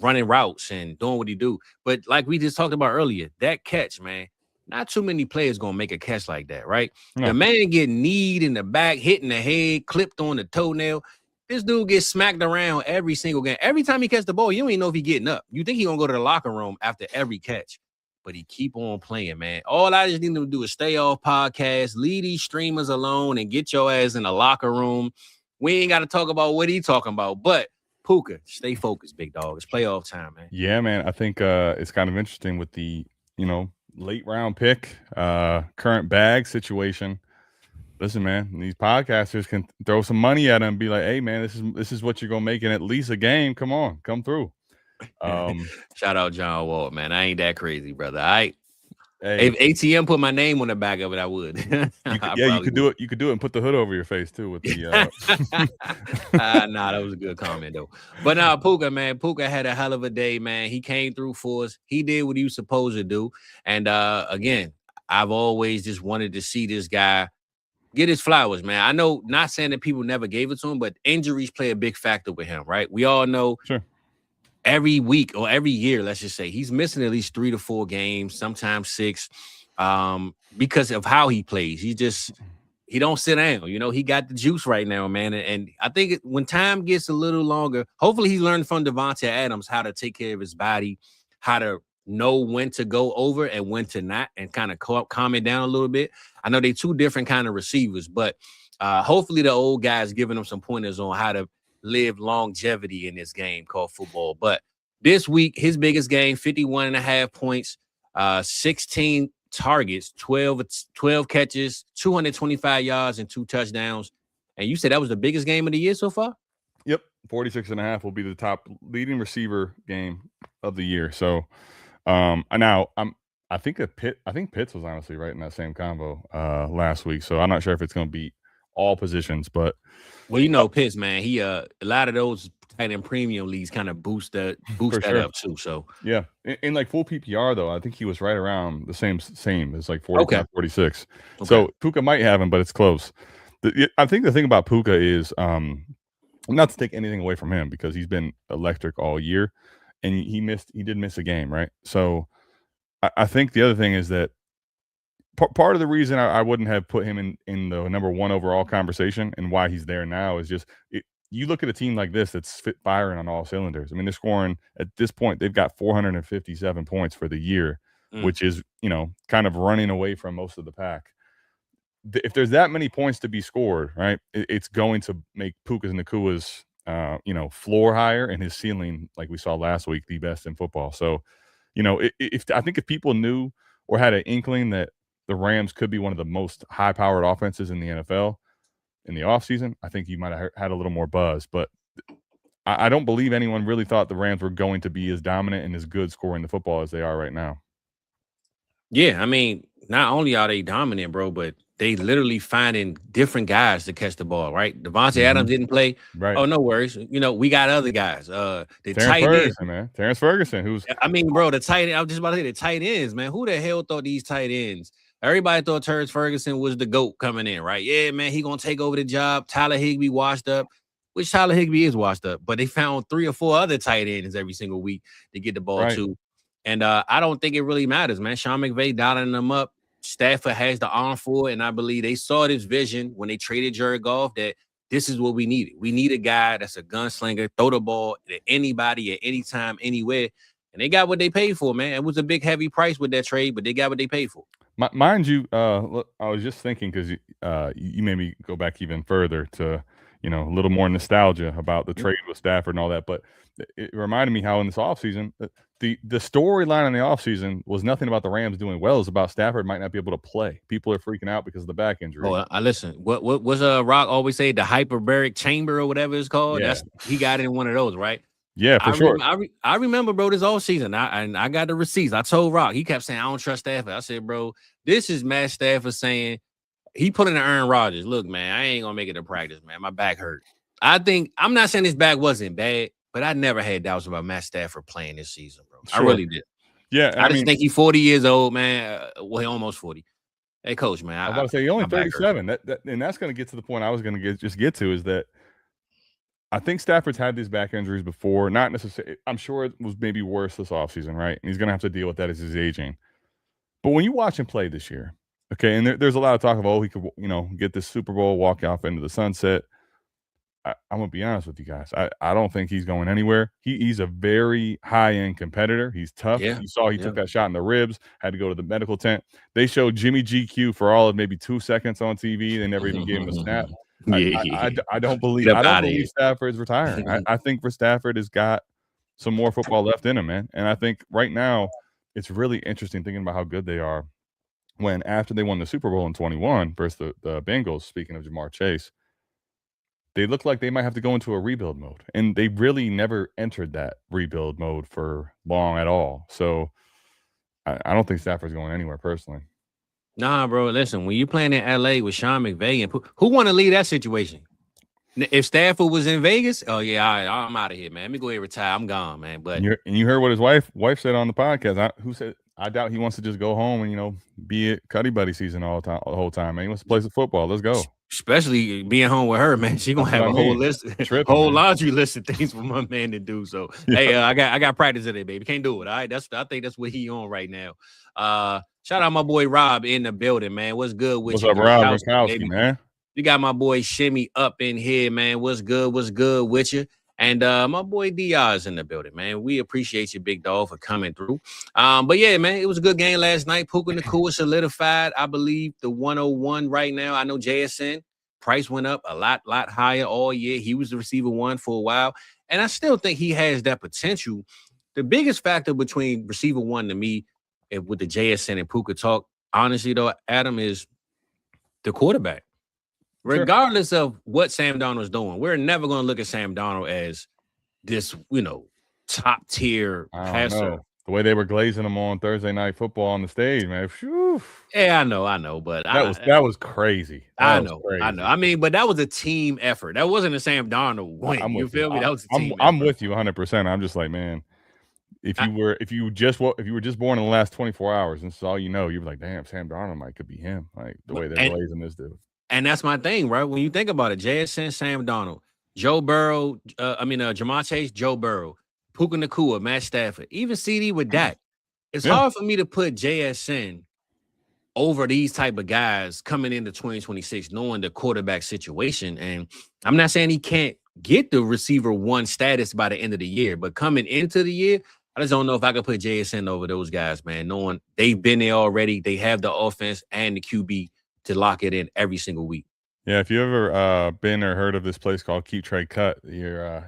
running routes and doing what he do. But like we just talked about earlier, that catch, man, not too many players going to make a catch like that, right? No. The man get kneed in the back, hitting the head, clipped on the toenail. This dude gets smacked around every single game. Every time he catch the ball, you don't even know if he's getting up. You think he's going to go to the locker room after every catch. But he keep on playing, man. All I just need him to do is stay off podcasts, leave these streamers alone, and get your ass in the locker room. We ain't got to talk about what he talking about, but Puka, stay focused, big dog. It's playoff time, man. Yeah, man. I think it's kind of interesting with the, late round pick, current bag situation. Listen, man, these podcasters can throw some money at him and be like, hey, man, this is what you're going to make in at least a game. Come on, come through. Shout out John Walt, man. I ain't that crazy, brother. If ATM put my name on the back of it, I would. You could do it. You could do it and put the hood over your face too with the. Nah, that was a good comment though. But now Puka, man, Puka had a hell of a day, man. He came through for us. He did what he was supposed to do. And again, I've always just wanted to see this guy get his flowers, man. I know, not saying that people never gave it to him, but injuries play a big factor with him, right? We all know. Sure. Every week or every year, let's just say, he's missing at least 3 to 4 games, sometimes 6, because of how he plays. He don't sit down. He got the juice right now, man. And I think when time gets a little longer, hopefully he learned from Devontae Adams how to take care of his body, how to know when to go over and when to not, and kind of calm it down a little bit. I know they're 2 different kind of receivers, but hopefully the old guy's giving him some pointers on how to live longevity in this game called football. But this week, his biggest game, 51.5 points, 16 targets, 12 catches, 225 yards, and 2 touchdowns. And you said that was the biggest game of the year so far? Yep. 46.5 will be the top leading receiver game of the year. So now I think Pitts was honestly right in that same combo last week. So I'm not sure if it's going to beat all positions, but well, Pitts, man, he a lot of those tight end premium leagues kind of boost that sure. up too. So yeah, in like full PPR though, I think he was right around the same as like 45, 46. Okay. So Puka might have him, but it's close. I think the thing about Puka is not to take anything away from him because he's been electric all year, and he did miss a game, right? So I think the other thing is that part of the reason I wouldn't have put him in the number one overall conversation and why he's there now is just you look at a team like this that's firing on all cylinders. I mean, they're scoring at this point, they've got 457 points for the year, which is, kind of running away from most of the pack. If there's that many points to be scored, right, it's going to make Puka's and Nacua's, floor higher and his ceiling, like we saw last week, the best in football. So, I think if people knew or had an inkling that the Rams could be one of the most high-powered offenses in the NFL in the offseason, I think you might have had a little more buzz. But I don't believe anyone really thought the Rams were going to be as dominant and as good scoring the football as they are right now. Yeah, I mean, not only are they dominant, bro, but they literally finding different guys to catch the ball, right? Devontae Adams didn't play. Right. Oh, no worries. We got other guys. The tight ends, man. Terrence Ferguson, bro, the tight end. I was just about to say the tight ends, man. Who the hell thought these tight ends? Everybody thought Terrence Ferguson was the GOAT coming in, right? Yeah, man, he gonna take over the job. Tyler Higbee washed up, which Tyler Higbee is washed up, but they found 3 or 4 other tight ends every single week to get the ball to. And I don't think it really matters, man. Sean McVay dialing them up. Stafford has the arm for it, and I believe they saw this vision when they traded Jared Goff that this is what we needed. We need a guy that's a gunslinger, throw the ball at anybody at any time, anywhere. And they got what they paid for, man. It was a big, heavy price with that trade, but they got what they paid for. Mind you, look, I was just thinking because you made me go back even further to, a little more nostalgia about the trade with Stafford and all that. But it reminded me how in this offseason, the storyline in the offseason was nothing about the Rams doing well. It was about Stafford might not be able to play. People are freaking out because of the back injury. Oh, I listen. What was Rock always say? The hyperbaric chamber or whatever it's called. Yeah. He got in one of those, right? Yeah, for sure. I remember, bro, this all season. I got the receipts. I told Rock. He kept saying, I don't trust Stafford. I said, bro, this is Matt Stafford saying, he put in the Aaron Rodgers. Look, man, I ain't going to make it to practice, man. My back hurt. I'm not saying his back wasn't bad, but I never had doubts about Matt Stafford playing this season, bro. Sure. I really did. Yeah. I just think he's 40 years old, man. Well, he almost 40. Hey, coach, man. I was about to say, he's only 37. And that's going to get to the point I was going to get to is that I think Stafford's had these back injuries before. Not necessarily. I'm sure it was maybe worse this offseason, right? And he's going to have to deal with that as he's aging. But when you watch him play this year, okay, and there's a lot of talk of, he could, get this Super Bowl, walk off into the sunset. I'm going to be honest with you guys. I don't think he's going anywhere. He's a very high-end competitor. He's tough. Yeah. You saw he took that shot in the ribs, had to go to the medical tent. They showed Jimmy GQ for all of maybe 2 seconds on TV. They never even gave him a snap. I don't believe Stafford's retiring. I think for Stafford has got some more football left in him, man. And I think right now it's really interesting thinking about how good they are when after they won the Super Bowl in 21 versus the Bengals, speaking of Jamar Chase, they look like they might have to go into a rebuild mode. And they really never entered that rebuild mode for long at all. So I don't think Stafford's going anywhere personally. Nah, bro, listen, when you're playing in L.A. with Sean McVay, and who want to leave that situation? If Stafford was in Vegas, oh, yeah, all right, I'm out of here, man. Let me go ahead and retire. I'm gone, man. But and you heard what his wife said on the podcast. Who said, I doubt he wants to just go home and, be at Cuddy Buddy season the whole time, man. He wants to play some football. Let's go. Especially being home with her, man. She going to have a whole list, laundry list of things for my man to do. So, hey, I got practice today, baby. Can't do it, all right? I think that's what he on right now. Shout out my boy Rob in the building, man. What's good with you? What's up, Rob Gronkowski, man? You got my boy Shimmy up in here, man. What's good with you? And my boy Diaz in the building, man. We appreciate you, big dog, for coming through. But yeah, man, it was a good game last night. Puka Nacua solidified, I believe, the 101 right now. I know JSN price went up a lot higher all year. He was the receiver one for a while, and I still think he has that potential. The biggest factor between receiver one to me, with the JSN and Puka talk, honestly though, Adam, is the quarterback. Regardless of what Sam Darnold's doing, we're never going to look at Sam Darnold as this, top tier passer. The way they were glazing them on Thursday Night Football on the stage, man. Whew. Yeah, I know, but that was crazy. I know. I mean, but that was a team effort. That wasn't a Sam Darnold win. You feel me? That was a team I'm effort. with you 100%. I'm just like, man, if you were just born in the last 24 hours and this is all you know, you'd be like, damn, Sam Darnold could be him. Like the way they're glazing this dude. And that's my thing, right? When you think about it, JSN, Sam Darnold, Joe Burrow, Jamar Chase, Joe Burrow, Puka Nacua, Matt Stafford, even CD with Dak. It's hard for me to put JSN over these type of guys coming into 2026, knowing the quarterback situation. And I'm not saying he can't get the receiver one status by the end of the year, but coming into the year, I just don't know if I could put JSN over those guys, man, knowing they've been there already. They have the offense and the QB to lock it in every single week. Yeah, if you ever been or heard of this place called Keep Trade Cut, you're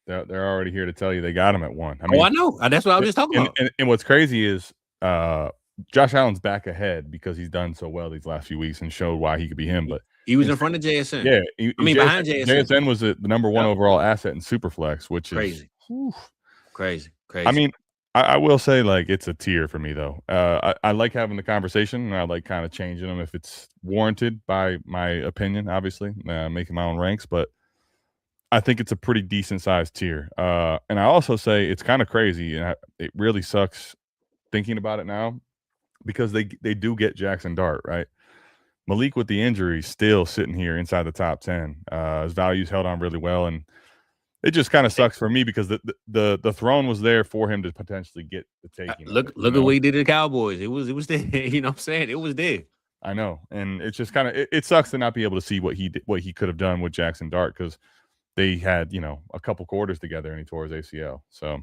they're already here to tell you they got him at 1. I know. That's what I was just talking about. And what's crazy is Josh Allen's back ahead because he's done so well these last few weeks and showed why he could be him. But he was in front of JSN. Yeah, behind JSN. JSN was the number 1 overall asset in Superflex, which is crazy. I mean, I will say, like, it's a tier for me, though. I like having the conversation, and I like kind of changing them if it's warranted by my opinion, obviously, making my own ranks. But I think it's a pretty decent-sized tier. And I also say it's kind of crazy, and it really sucks thinking about it now because they do get Jackson Dart, right? Malik with the injury still sitting here inside the top 10. His value's held on really well, and it just kind of sucks for me because the throne was there for him to potentially get the taking. Look at what he did to the Cowboys. It was there. You know what I'm saying? It was there. I know, and it's just kind of it sucks to not be able to see what he could have done with Jackson Dart because they had a couple quarters together and he tore his ACL. So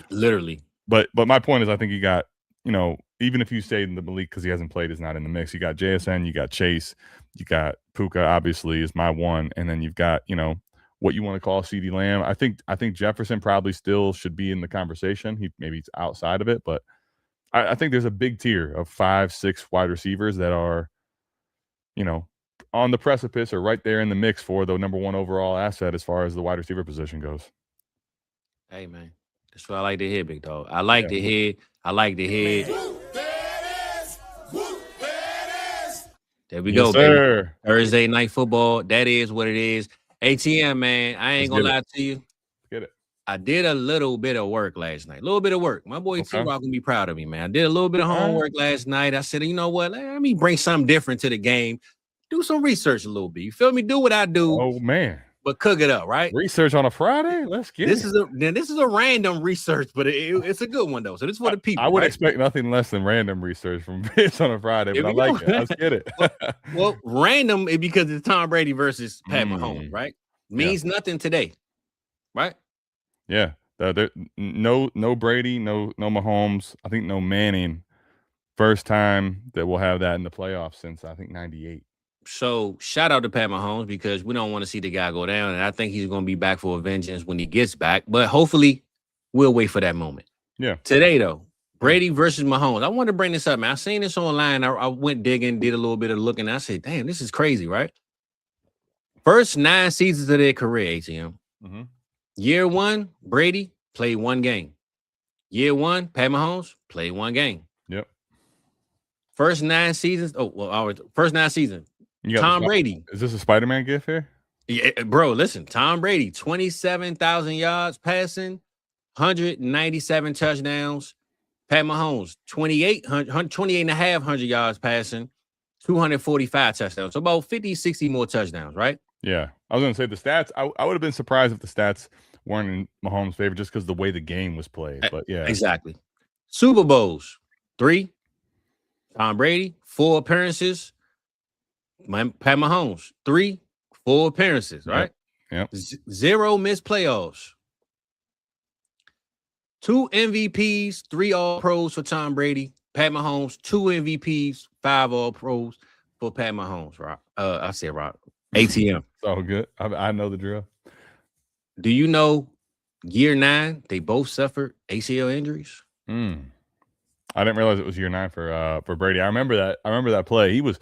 literally. But my point is, I think you got even if you stayed in the Malik because he hasn't played, is not in the mix. You got JSN, you got Chase, you got Puka. Obviously, is my 1, and then you've got what you want to call CeeDee Lamb. I think Jefferson probably still should be in the conversation. Maybe it's outside of it, but I think there's a big tier of 5-6 wide receivers that are, on the precipice or right there in the mix for the number 1 overall asset as far as the wide receiver position goes. Hey, man, that's what I like to hear, big dog. I like to hear. There we go, baby. Thursday Night Football. That is what it is. ATM, man, I ain't gonna lie to you. Get it. I did a little bit of work last night. A little bit of work. My boy T-Rock can be proud of me, man. I did a little bit of homework last night. I said, you know what? Let me bring something different to the game. Do some research a little bit. You feel me? Do what I do. Oh, man. But cook it up, right? Research on a Friday? Let's get this it. This is a random research, but it's a good one, though. So this is for the people. I would expect nothing less than random research from Vince on a Friday, but I like it. Let's get it. well, random is because it's Tom Brady versus Pat Mahomes, right? Means nothing today, right? Yeah. No Brady, no Mahomes. I think no Manning. First time that we'll have that in the playoffs since, I think, 98. So shout out to Pat Mahomes because we don't want to see the guy go down. And I think he's going to be back for a vengeance when he gets back. But hopefully we'll wait for that moment. Yeah. Today, though, Brady versus Mahomes. I wanted to bring this up, man. I seen this online. I went digging, did a little bit of looking. I said, damn, this is crazy, right? First 9 seasons of their career, ATM. Mm-hmm. Year 1, Brady played 1 game. Year 1, Pat Mahomes played 1 game. Yep. First 9 seasons. First 9 seasons. Tom Brady. Is this a Spider-Man gif here? Yeah, bro, listen. Tom Brady, 27,000 yards passing, 197 touchdowns. Pat Mahomes, 28,500 yards passing, 245 touchdowns. So about 50, 60 more touchdowns, right? Yeah. I was going to say the stats. I would have been surprised if the stats weren't in Mahomes' favor just because the way the game was played. But yeah. Exactly. Super Bowls, 3. Tom Brady, 4 appearances. Pat Mahomes, 3, 4 appearances, right? Yep. 0 missed playoffs. 2 MVPs, 3 All-Pros for Tom Brady. Pat Mahomes, 2 MVPs, 5 All-Pros for Pat Mahomes, Rock. I said Rock. ATM. It's all good. I know the drill. Do you know year 9, they both suffered ACL injuries? I didn't realize it was year 9 for Brady. I remember that play. He was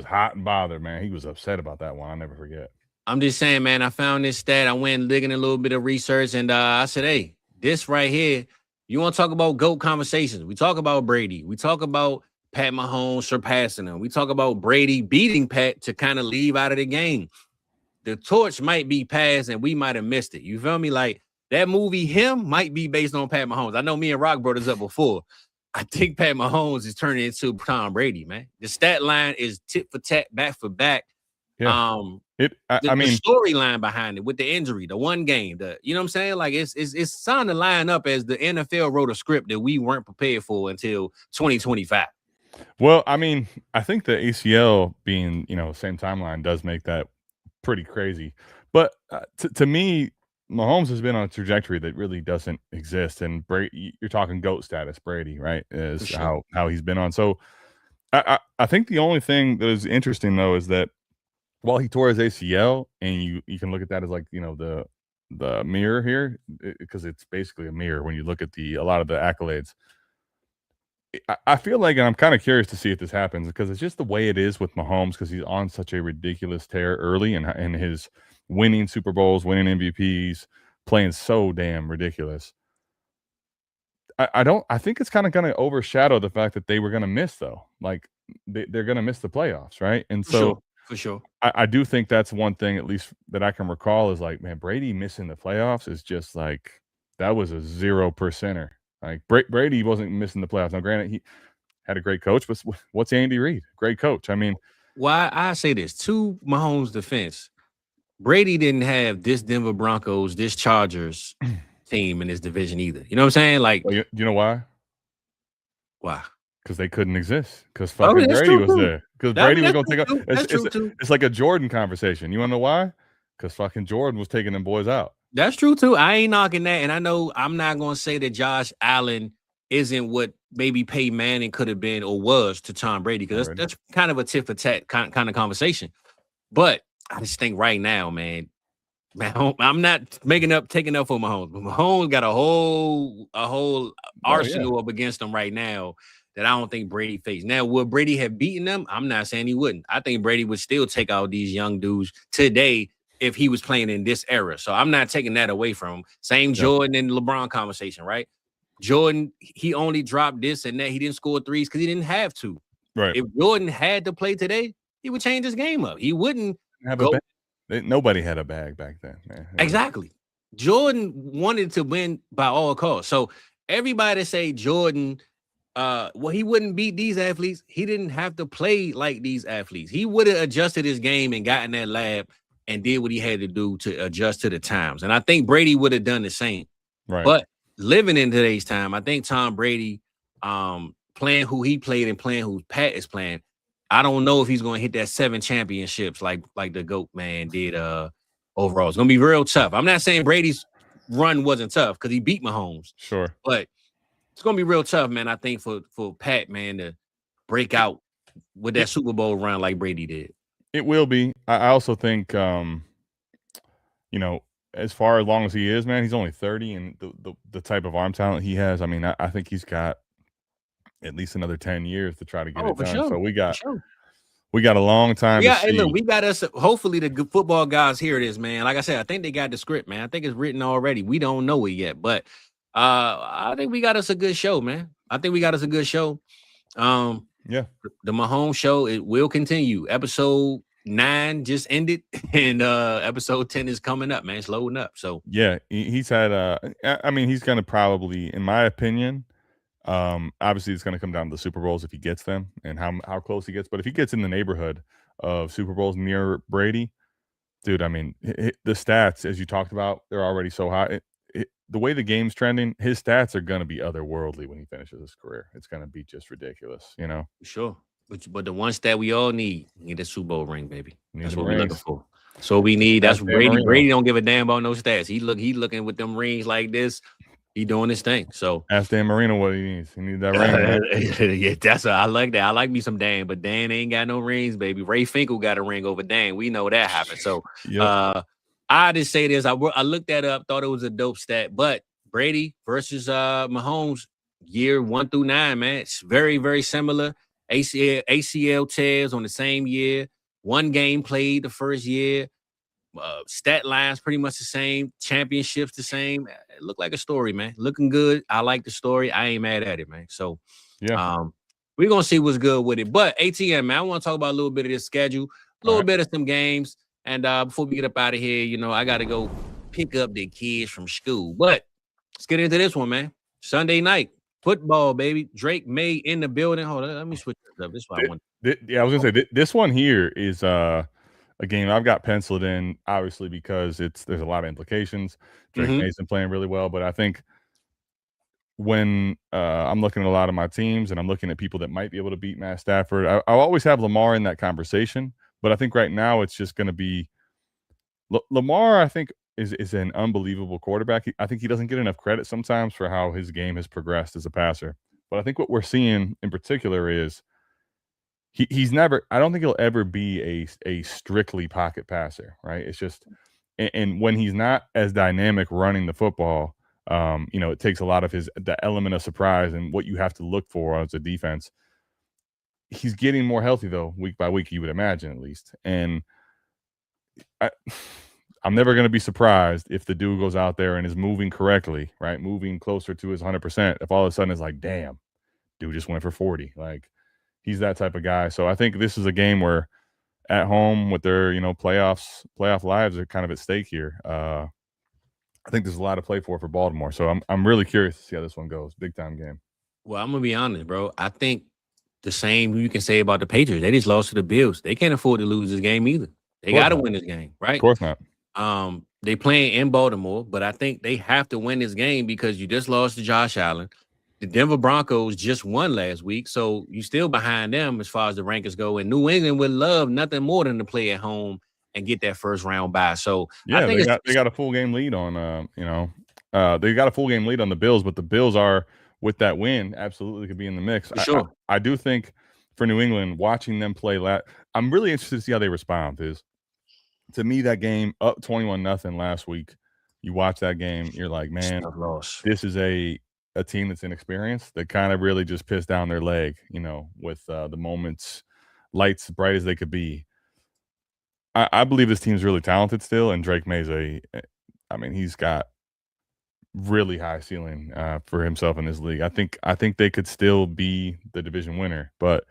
hot and bothered, man. He was upset about that one. I'll never forget. I'm just saying, man, I found this stat. I went digging a little bit of research, and I said, hey, this right here, You want to talk about GOAT conversations? We talk about Brady. We talk about Pat Mahomes surpassing him. We talk about Brady beating Pat to kind of leave out of the game. The torch might be passed and we might have missed it. You feel me? Like that movie, Him, might be based on Pat Mahomes. I know me and Rock brought this up before. I think Pat Mahomes is turning into Tom Brady, man. The stat line is tit for tat, back for back. Yeah. The mean, storyline behind it with the injury, the one game, you know what I'm saying? Like it's starting to line up as the NFL wrote a script that we weren't prepared for until 2025. Well, I mean, I think the ACL being, same timeline does make that pretty crazy. But to me, Mahomes has been on a trajectory that really doesn't exist. And Brady, you're talking GOAT status, Brady, right? Is sure. how he's been on. So I think the only thing that is interesting though is that while he tore his ACL, and you can look at that as like the mirror here, because it's basically a mirror when you look at a lot of the accolades. I feel like, and I'm kind of curious to see if this happens, because it's just the way it is with Mahomes, because he's on such a ridiculous tear early, and his winning Super Bowls, winning MVPs, playing so damn ridiculous. I think it's kind of going to overshadow the fact that they were going to miss, though. Like they're going to miss the playoffs, right? And so for sure. I do think that's one thing, at least that I can recall, is like, man, Brady missing the playoffs is just like, that was a 0%er. Like Brady wasn't missing the playoffs. Now, granted, he had a great coach, but what's Andy Reid? Great coach. I mean, well, I say this to Mahomes' defense. Brady didn't have this Denver Broncos, this Chargers team in this division either. You know what I'm saying? Like, well, you know why? Why? Because they couldn't exist. Because fucking Brady was there. Because Brady was going to take up. It's like a Jordan conversation. You want to know why? Because fucking Jordan was taking them boys out. That's true too. I ain't knocking that, and I know I'm not going to say that Josh Allen isn't what maybe Peyton Manning could have been or was to Tom Brady, because that's kind of a tit for tat kind of conversation. But I just think right now, man, I'm not taking up for Mahomes, but Mahomes got a whole arsenal up against him right now that I don't think Brady faced. Now, would Brady have beaten them? I'm not saying he wouldn't. I think Brady would still take out these young dudes today if he was playing in this era. So I'm not taking that away from him. Same Jordan and LeBron conversation, right? Jordan, he only dropped this and that. He didn't score threes because he didn't have to. Right. If Jordan had to play today, he would change his game up. He wouldn't have a bag. Nobody had a bag back then, man. Exactly. Jordan wanted to win by all costs. So everybody say Jordan, he wouldn't beat these athletes. He didn't have to play like these athletes. He would have adjusted his game and got in that lab and did what he had to do to adjust to the times. And I think Brady would have done the same. Right. But living in today's time, I think Tom Brady, playing who he played and playing who Pat is playing, I don't know if he's going to hit that 7 championships like the GOAT man did overall. It's going to be real tough. I'm not saying Brady's run wasn't tough because he beat Mahomes. Sure. But it's going to be real tough, man, I think, for Pat, man, to break out with that Super Bowl run like Brady did. It will be. I also think, as far as long as he is, man, he's only 30, and the type of arm talent he has, I mean, I think he's got at least another 10 years to try to get it done. Sure. So we got a long time to see. Hey, look, we got us. Hopefully, the good football guys hear this, man. Like I said, I think they got the script, man. I think it's written already. We don't know it yet, but I think we got us a good show, man. Yeah. The Mahomes show, it will continue. Episode 9 just ended, and episode 10 is coming up, man. It's loading up. So yeah, he's had he's gonna probably, in my opinion, obviously it's gonna come down to the Super Bowls if he gets them and how close he gets. But if he gets in the neighborhood of Super Bowls near Brady, dude, I mean, the stats, as you talked about, they're already so high. The way the game's trending, his stats are going to be otherworldly when he finishes his career. It's going to be just ridiculous, Sure. But the one stat we all need a Super Bowl ring, baby. That's what we're looking for. So we need. That's Brady. Brady don't give a damn about no stats. He looking with them rings like this. He doing his thing. So ask Dan Marino what he needs. He needs that ring. Yeah, I like that. I like me some Dan, but Dan ain't got no rings, baby. Ray Finkel got a ring over Dan. We know that happened. So I just say this. I looked that up, thought it was a dope stat. But Brady versus Mahomes, year 1 through 9, man, it's very, very similar. ACL tears on the same year. One game played the first year. Stat lines pretty much the same. Championships the same. It looked like a story, man. Looking good. I like the story. I ain't mad at it, man. So, we're going to see what's good with it. But ATM, man, I want to talk about a little bit of this schedule, a little bit of some games. And before we get up out of here, you know, I got to go pick up the kids from school. But let's get into this one, man. Sunday night. Football, baby. Drake May in the building. Hold on. Let me switch this up. This is what I want. I was going to say, this one here is a game I've got penciled in, obviously, because there's a lot of implications. Drake May's been playing really well, but I think when I'm looking at a lot of my teams and I'm looking at people that might be able to beat Matt Stafford, I'll always have Lamar in that conversation. But I think right now it's just going to be Lamar, I think, is an unbelievable quarterback. I think he doesn't get enough credit sometimes for how his game has progressed as a passer. But I think what we're seeing in particular is he's never – I don't think he'll ever be a strictly pocket passer, right? It's just – and when he's not as dynamic running the football, you know, it takes a lot of the element of surprise and what you have to look for as a defense. He's getting more healthy, though, week by week, you would imagine, at least. And I'm never going to be surprised if the dude goes out there and is moving correctly, right? Moving closer to his 100%. If all of a sudden it's like, damn, dude just went for 40. Like, he's that type of guy. So I think this is a game where at home with their, you know, playoff lives are kind of at stake here. I think there's a lot to play for Baltimore. So I'm really curious to see how this one goes. Big time game. Well, I'm going to be honest, bro. I think the same you can say about the Patriots. They just lost to the Bills. They can't afford to lose this game either. They got to win this game, right? Of course not. They playing in Baltimore, but I think they have to win this game because you just lost to Josh Allen. The Denver Broncos just won last week, so you still behind them as far as the rankings go. And New England would love nothing more than to play at home and get that first round bye. So yeah, I think they got a full game lead on they got a full game lead on the Bills, but the Bills are, with that win, absolutely could be in the mix. For sure. I do think for New England, watching them play, I'm really interested to see how they respond. Because to me, that game up 21-0 last week, you watch that game, you're like, man, this is a team that's inexperienced that kind of really just pissed down their leg, you know, with the moments, lights bright as they could be. I believe this team's really talented still, and Drake May's he's got really high ceiling for himself in this league. I think they could still be the division winner, but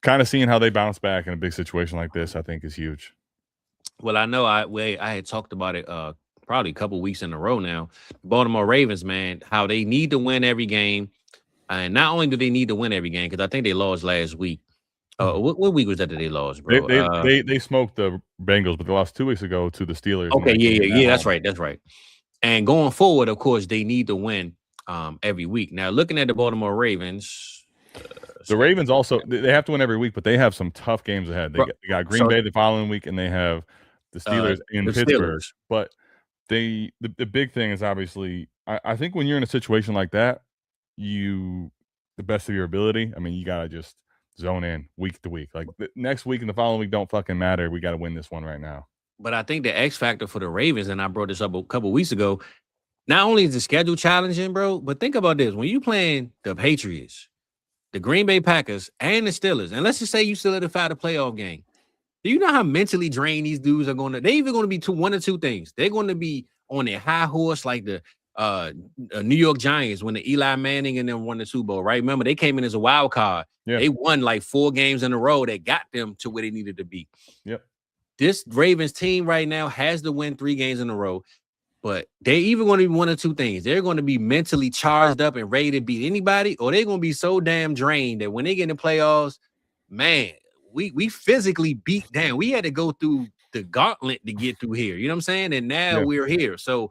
kind of seeing how they bounce back in a big situation like this, I think is huge. Well, I know I had talked about it probably a couple weeks in a row now. Baltimore Ravens, man, how they need to win every game. And not only do they need to win every game, because I think they lost last week. What week was that they lost, bro? They smoked the Bengals, but they lost 2 weeks ago to the Steelers. Okay, yeah, that's right. And going forward, of course, they need to win every week. Now, looking at the Baltimore Ravens, the Ravens also they have to win every week, but they have some tough games ahead. They got Green Bay the following week, and they have the Steelers in Pittsburgh. Steelers. But the big thing is obviously, I think when you're in a situation like that, the best of your ability. I mean, you gotta just zone in week to week. Like the next week and the following week don't fucking matter. We got to win this one right now. But I think the X factor for the Ravens, and I brought this up a couple of weeks ago, not only is the schedule challenging, bro, but think about this. When you playing the Patriots, the Green Bay Packers, and the Steelers, and let's just say you solidify the playoff game, do you know how mentally drained these dudes are going to? They're either going to be one or two things. They're going to be on their high horse like the New York Giants when the Eli Manning and them won the Super Bowl, right? Remember, they came in as a wild card. Yeah. They won like 4 games in a row that got them to where they needed to be. Yep. This Ravens team right now has to win 3 games in a row, but they're either going to be one or two things. They're going to be mentally charged up and ready to beat anybody, or they're going to be so damn drained that when they get in the playoffs, man, we physically beat down. We had to go through the gauntlet to get through here. You know what I'm saying? And now we're here. So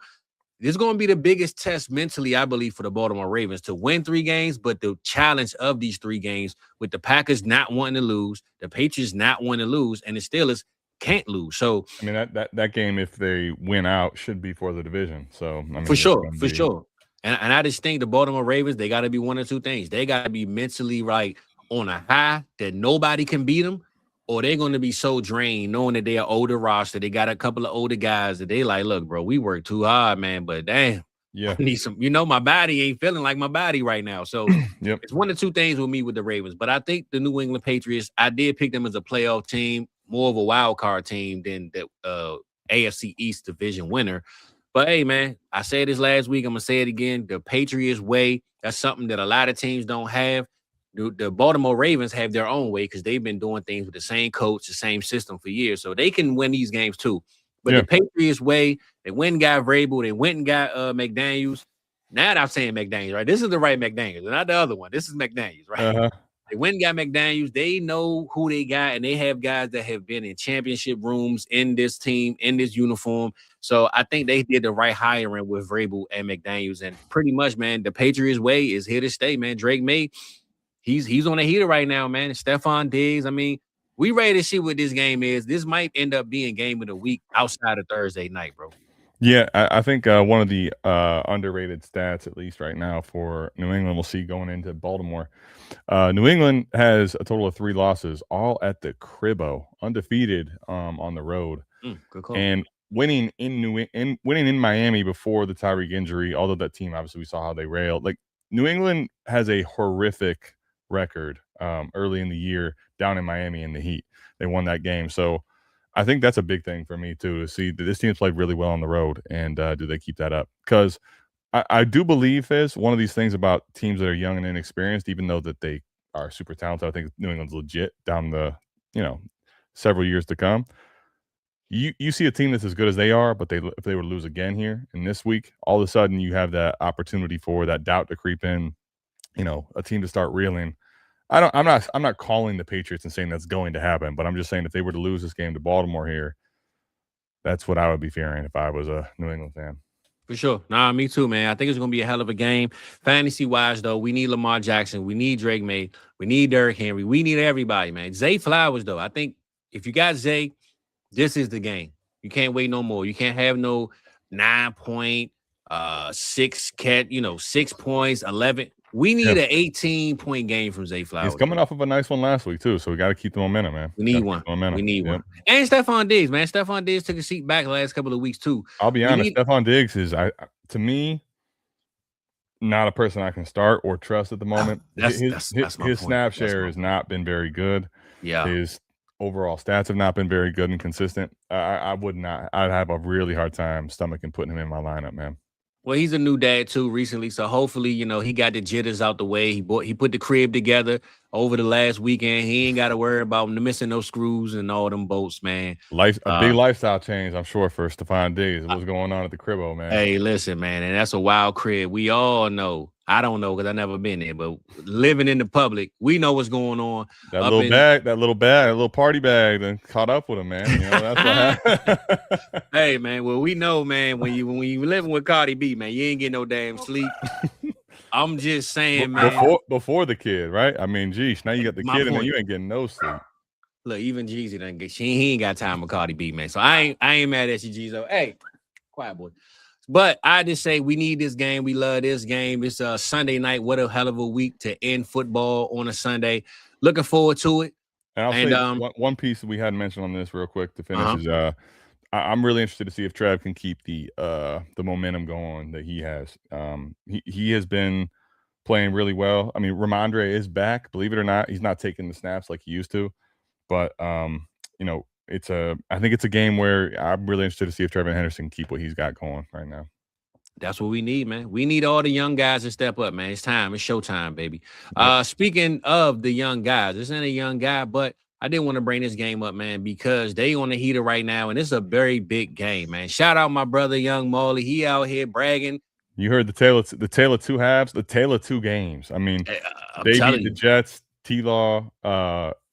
this is going to be the biggest test mentally, I believe, for the Baltimore Ravens to win 3 games, but the challenge of these 3 games with the Packers not wanting to lose, the Patriots not wanting to lose, and the Steelers can't lose. So I mean that game, if they win out, should be for the division. So I mean, for sure. And I just think the Baltimore Ravens, they got to be one or two things. They got to be mentally right on a high that nobody can beat them, or they're going to be so drained knowing that they're older roster. They got a couple of older guys that they like, look, bro, we work too hard, man, but damn, I need some, my body ain't feeling like my body right now. So It's one or two things with me with the Ravens. But I think the New England Patriots, I did pick them as a playoff team, more of a wild card team than the AFC East division winner. But hey, man, I said this last week. I'm gonna say it again. The Patriots way. That's something that a lot of teams don't have. The Baltimore Ravens have their own way because they've been doing things with the same coach, the same system for years, so they can win these games too. But the Patriots way, they went and got Vrabel, they went and got McDaniels. Now I'm saying McDaniels, right? This is the right McDaniels, not the other one. This is McDaniels, right? They went and got McDaniels. They know who they got, and they have guys that have been in championship rooms in this team, in this uniform. So I think they did the right hiring with Vrabel and McDaniels. And pretty much, man, the Patriots way is here to stay, man. Drake May, he's on a heater right now, man. Stephon Diggs, I mean, we ready to see what this game is. This might end up being game of the week outside of Thursday night, bro. Yeah, I think one of the underrated stats, at least right now, for New England, we'll see going into Baltimore. New England has a total of 3 losses, all at the Cribbo, undefeated on the road, good call. and winning in Miami before the Tyreek injury. Although that team, obviously, we saw how they railed. Like, New England has a horrific record early in the year down in Miami in the heat. They won that game, so I think that's a big thing for me too, to see that this team's played really well on the road, and do they keep that up? Because I do believe, Fizz, one of these things about teams that are young and inexperienced, even though that they are super talented, I think New England's legit down the several years to come. You see a team that's as good as they are, but if they were to lose again here in this week, all of a sudden you have that opportunity for that doubt to creep in, a team to start reeling. I'm not calling the Patriots and saying that's going to happen, but I'm just saying if they were to lose this game to Baltimore here, that's what I would be fearing if I was a New England fan. For sure. Nah, me too, man. I think it's going to be a hell of a game. Fantasy-wise, though, we need Lamar Jackson. We need Drake May. We need Derrick Henry. We need everybody, man. Zay Flowers, though, I think if you got Zay, this is the game. You can't wait no more. You can't have no 9-point, 6 points, 11. We need an 18-point game from Zay Flowers. He's coming off of a nice one last week, too, so we got to keep the momentum, man. We need one. We need one. And Stephon Diggs, man. Stephon Diggs took a seat back the last couple of weeks, too. I'll be honest, Stephon Diggs is, to me, not a person I can start or trust at the moment. His snap share has not been very good. Yeah. His overall stats have not been very good and consistent. I'd have a really hard time stomaching putting him in my lineup, man. Well, he's a new dad too recently, so hopefully, he got the jitters out the way. He put the crib together over the last weekend. He ain't got to worry about missing no screws and all them bolts, man. A big lifestyle change, I'm sure, for Stephon Diggs. What's going on at the cribbo, man? Hey, listen, man, and that's a wild crib. We all know. I don't know because I've never been there, but living in the public, we know what's going on. That little party bag that caught up with him, man. That's what happened. Hey, man, well, we know, man, when you living with Cardi B, man, you ain't getting no damn sleep. I'm just saying, man. Before the kid, right? I mean, geez, now you got the kid and you ain't getting no sleep. Look, even Jeezy doesn't get. He ain't got time with Cardi B, man. So I ain't mad at you, Jeezo. Hey, quiet boy. But I just say we need this game. We love this game. It's a Sunday night. What a hell of a week to end football on a Sunday. Looking forward to it. And I'll say one piece that we hadn't mentioned on this real quick to finish is I'm really interested to see if Trev can keep the momentum going that he has. He has been playing really well. I mean, Ramondre is back. Believe it or not, he's not taking the snaps like he used to. But I think it's a game where I'm really interested to see if Trevor Henderson can keep what he's got going right now. That's what we need, man. We need all the young guys to step up, man. It's time. It's showtime, baby. Speaking of the young guys, this ain't a young guy, but I did want to bring this game up, man, because they on the heater right now, and it's a very big game, man. Shout out my brother, Young Molly. He out here bragging. You heard the tale of two halves, the tale of two games. I mean, they beat the Jets, T-Law.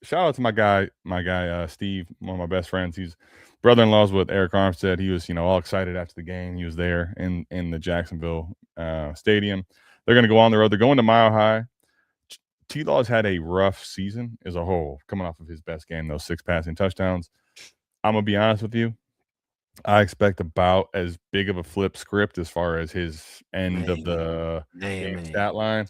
Shout out to my guy, Steve, one of my best friends. He's brother-in-law's with Eric Armstead. He was, all excited after the game. He was there in the Jacksonville stadium. They're going to go on the road. They're going to Mile High. T-Law's had a rough season as a whole, coming off of his best game, those 6 passing touchdowns. I'm going to be honest with you. I expect about as big of a flip script as far as his end of the game stat line.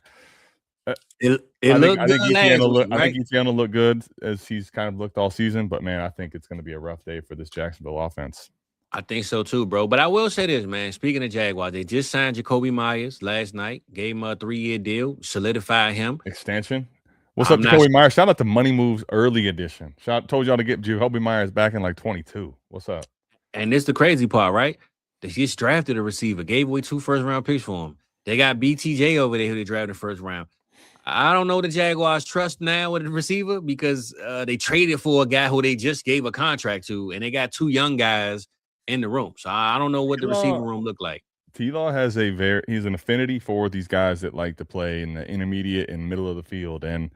I think he's going to look good as he's kind of looked all season. But, man, I think it's going to be a rough day for this Jacksonville offense. I think so too, bro. But I will say this, man. Speaking of Jaguars, they just signed Jacoby Myers last night. Gave him a 3-year deal, solidified him. Extension. What's up, Jacoby Myers? Shout out to Money Moves Early Edition. Told y'all to get Jacoby Myers back in like 22. What's up? And this the crazy part, right? They just drafted a receiver, gave away 2 first-round picks for him. They got BTJ over there who they drafted in the first round. I don't know the Jaguars trust now with the receiver because they traded for a guy who they just gave a contract to, and they got 2 young guys in the room. So I don't know what the receiver room looked like. T-Law has he's an affinity for these guys that like to play in the intermediate and middle of the field, and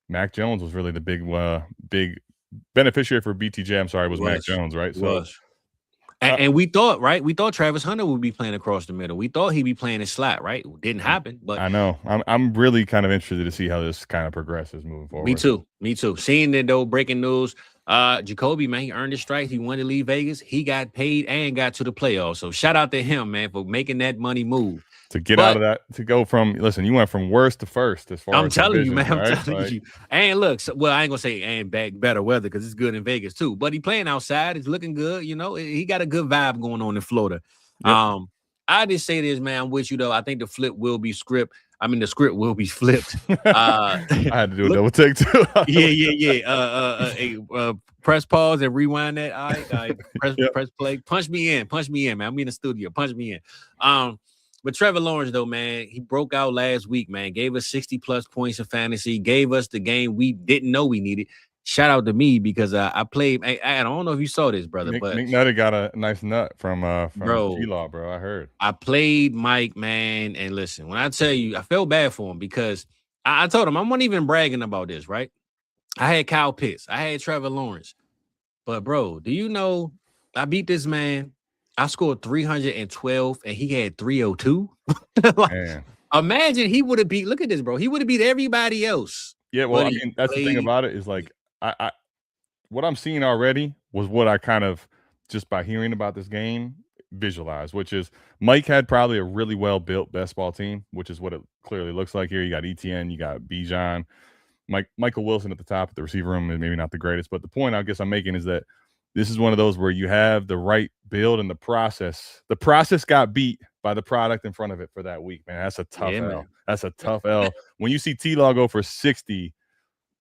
Mac Jones was really the big beneficiary for BTJ. I'm sorry, was Mac Jones, right? And we thought, right? We thought Travis Hunter would be playing across the middle. We thought he'd be playing in slot, right? It didn't happen, but I know. I'm really kind of interested to see how this kind of progresses moving forward. Me too. Seeing it though, breaking news. Jacoby, man, he earned his stripes. He wanted to leave Vegas. He got paid and got to the playoffs. So shout out to him, man, for making that money move. To get out of that, to go from you went from worst to first as far as I'm telling division, you, man. right? I'm telling you. And look, I ain't gonna say and better weather because it's good in Vegas too. But he playing outside, it's looking good. You know, he got a good vibe going on in Florida. Yep. I just say this, man. I'm with you though. I think the script will be flipped. I had to do a double take too. Press pause and rewind that. All right. Press play. Punch me in, man. I'm in the studio. Punch me in. But Trevor Lawrence, though, man, he broke out last week, man. Gave us 60-plus points in fantasy. Gave us the game we didn't know we needed. Shout out to me because I played. I don't know if you saw this, brother, but Nick Nutter got a nice nut from G-Law, bro. I heard. I played Mike, man, and listen, when I tell you, I felt bad for him because I told him I wasn't even bragging about this, right? I had Kyle Pitts. I had Trevor Lawrence. But, bro, do you know I beat this man? I scored 312 and he had 302. Imagine he would have beat. Look at this, bro. He would have beat everybody else. Yeah, well, I mean, that's the thing about it is like I what I'm seeing already was what I kind of just by hearing about this game visualized, which is Mike had probably a really well built best ball team, which is what it clearly looks like here. You got ETN, you got Bijan, Michael Wilson at the top of the receiver room is maybe not the greatest, but the point I guess I'm making is that this is one of those where you have the right build and the process. The process got beat by the product in front of it for that week, man. That's a tough L. Man. That's a tough L. When you see T-Law go for 60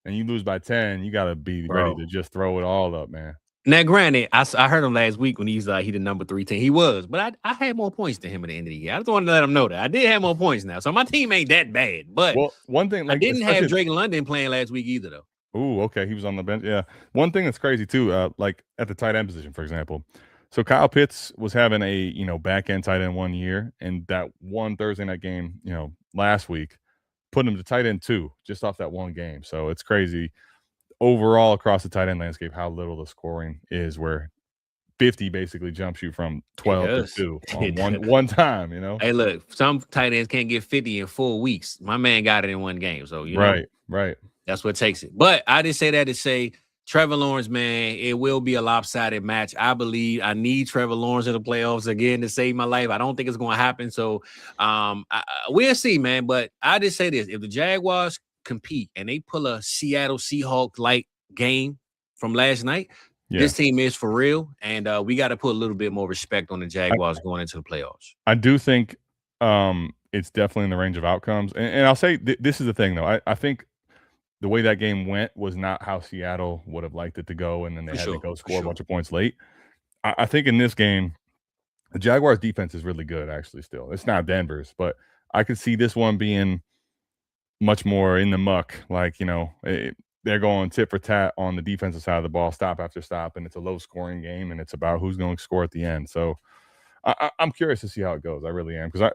and you lose by 10, you got to be ready to just throw it all up, man. Now, granted, I heard him last week when he the number 3 team. He was, but I had more points than him at the end of the year. I just wanted to let him know that. I did have more points now. So my team ain't that bad. But one thing, I didn't have Drake London playing last week either, though. Ooh, okay. He was on the bench. Yeah. One thing that's crazy too, like at the tight end position, for example. So Kyle Pitts was having a, back end tight end 1 year, and that one Thursday night game, last week, put him to tight end 2 just off that one game. So it's crazy overall across the tight end landscape how little the scoring is, where 50 basically jumps you from 12 to 2 on one time, Hey, look, some tight ends can't get 50 in 4 weeks. My man got it in one game. So, Right. That's what takes it. But I just say that to say Trevor Lawrence, man, it will be a lopsided match. I believe I need Trevor Lawrence in the playoffs again to save my life. I don't think it's going to happen. So we'll see, man. But I just say this. If the Jaguars compete and they pull a Seattle Seahawks-like game from last night, this team is for real. And we got to put a little bit more respect on the Jaguars going into the playoffs. I do think it's definitely in the range of outcomes. And I'll say this is the thing, though. I think the way that game went was not how Seattle would have liked it to go, and then they had to go score a bunch of points late. I think in this game, the Jaguars' defense is really good, actually, still. It's not Denver's, but I could see this one being much more in the muck. Like, they're going tit for tat on the defensive side of the ball, stop after stop, and it's a low-scoring game, and it's about who's going to score at the end. So I'm curious to see how it goes. I really am, because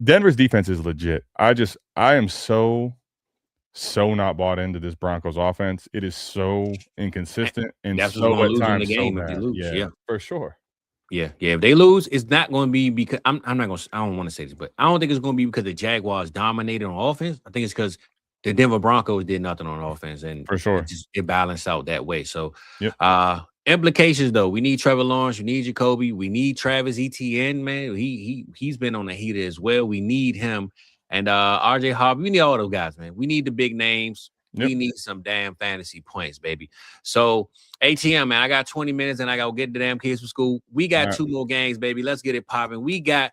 Denver's defense is legit. I am so not bought into this Broncos offense. It is so inconsistent and that's so at times the game so if bad. they lose. Yeah, for sure. Yeah. If they lose, it's not going to be because I don't want to say this, but I don't think it's going to be because the Jaguars dominated on offense. I think it's because the Denver Broncos did nothing on offense, and for sure it balanced out that way. So, implications though, we need Trevor Lawrence, we need Jacoby, we need Travis Etienne, man. He's been on the heater as well. We need him. And RJ Harvey, we need all those guys, man. We need the big names. Yep. We need some damn fantasy points, baby. So, ATM, man, I got 20 minutes and I got to get the damn kids from school. We got 2 more games, baby. Let's get it popping. We got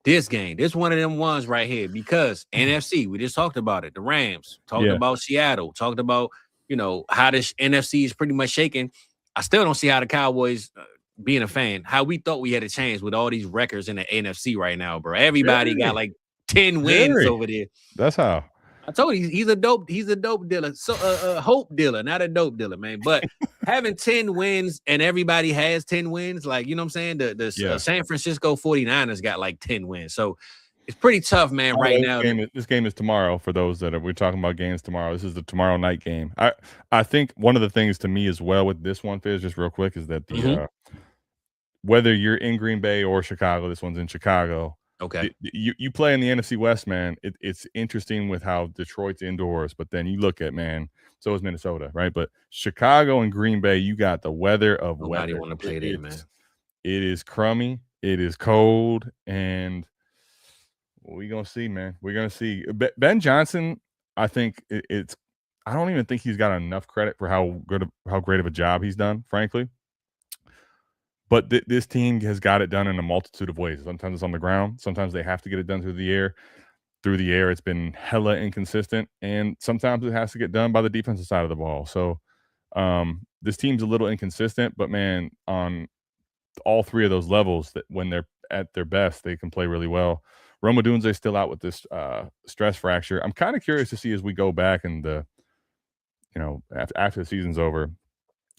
this game. This one of them ones right here because NFC, we just talked about it. The Rams, talked about Seattle, talked about, how this NFC is pretty much shaking. I still don't see how the Cowboys, being a fan, how we thought we had a chance with all these records in the NFC right now, bro. Everybody got like 10 wins over there. That's how. I told you he's a dope dealer. So a hope dealer, not a dope dealer, man. But having 10 wins and everybody has 10 wins, like, you know what I'm saying? The San Francisco 49ers got like 10 wins. So it's pretty tough, man, right now. This game is tomorrow for those we're talking about games tomorrow. This is the tomorrow night game. I think one of the things to me as well with this one, Fizz, just real quick, is that whether you're in Green Bay or Chicago, this one's in Chicago. Okay. You play in the NFC West, man. It's interesting with how Detroit's indoors, but then you look at, man, so is Minnesota, right? But Chicago and Green Bay, you got the weather of Nobody weather. want to play there, man. It is crummy. It is cold, and we're going to see, man. We're going to see. Ben Johnson, I think I don't even think he's got enough credit for how great of a job he's done, frankly. But this team has got it done in a multitude of ways. Sometimes it's on the ground. Sometimes they have to get it done through the air. Through the air, it's been hella inconsistent. And sometimes it has to get done by the defensive side of the ball. So this team's a little inconsistent. But, man, on all three of those levels, that when they're at their best, they can play really well. Rome Odunze's still out with this stress fracture. I'm kind of curious to see as we go back and after the season's over,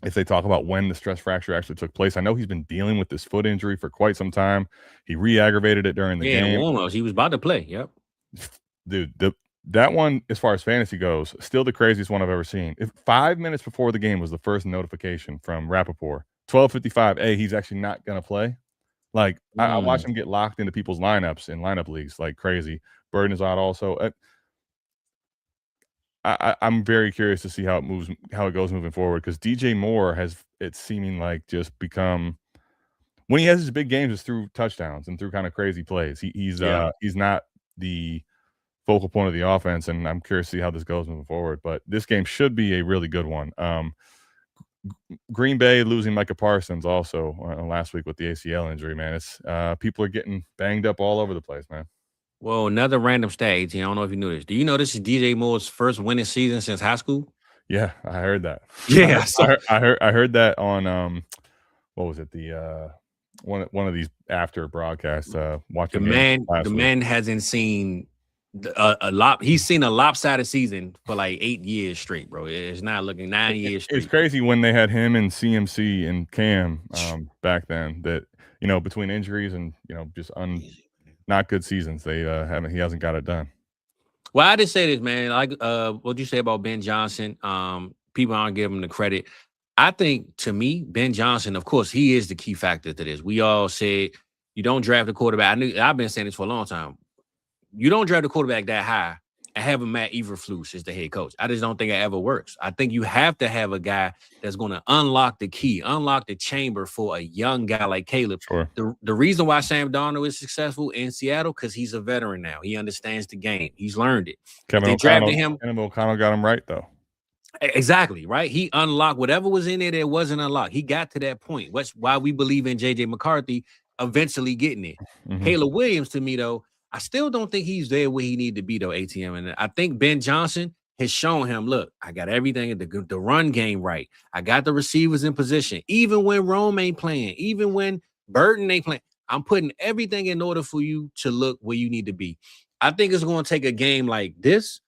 if they talk about when the stress fracture actually took place. I know he's been dealing with this foot injury for quite some time. He re-aggravated it during the game. Almost. He was about to play. Yep. Dude, that one, as far as fantasy goes, still the craziest one I've ever seen. 5 minutes before the game was the first notification from Rappaport. 12:55, hey, he's actually not going to play. Like, I watch him get locked into people's lineups in lineup leagues like crazy. Burden is out also. I'm very curious to see how it goes moving forward, because DJ Moore it's seeming like just become, when he has his big games, it's through touchdowns and through kind of crazy plays. He's not the focal point of the offense, and I'm curious to see how this goes moving forward. But this game should be a really good one. Green Bay losing Micah Parsons also last week with the ACL injury, man. It's people are getting banged up all over the place, man. Well, another random stat, AT. I don't know if you knew this. Do you know this is DJ Moore's first winning season since high school? Yeah, I heard that. Yeah, I heard that on what was it? The one of these after broadcasts. Watching the man hasn't seen a lot. He's seen a lopsided season for like 8 years straight, bro. It's not looking 9 years straight. It's crazy when they had him and CMC and Cam back then. That between injuries and just not good seasons, he hasn't got it done. Well, I just say this, man. Like what you say about Ben Johnson, people aren't giving him the credit. I think, to me, Ben Johnson, of course, he is the key factor to this. We all said you don't draft a quarterback. I've been saying this for a long time. You don't draft a quarterback that high and have a Matt Eberflus as the head coach. I just don't think it ever works. I think you have to have a guy that's going to unlock the key, unlock the chamber for a young guy like Caleb. Sure. The reason why Sam Darnold is successful in Seattle, because he's a veteran now. He understands the game. He's learned it. Kevin O'Connell got him right, though. Exactly, right? He unlocked whatever was in there that wasn't unlocked. He got to that point. That's why we believe in J.J. McCarthy eventually getting it. Mm-hmm. Caleb Williams, to me, though, I still don't think he's there where he need to be, though, ATM. And I think Ben Johnson has shown him, look, I got everything, the run game right. I got the receivers in position. Even when Rome ain't playing, even when Burton ain't playing, I'm putting everything in order for you to look where you need to be. I think it's going to take a game like this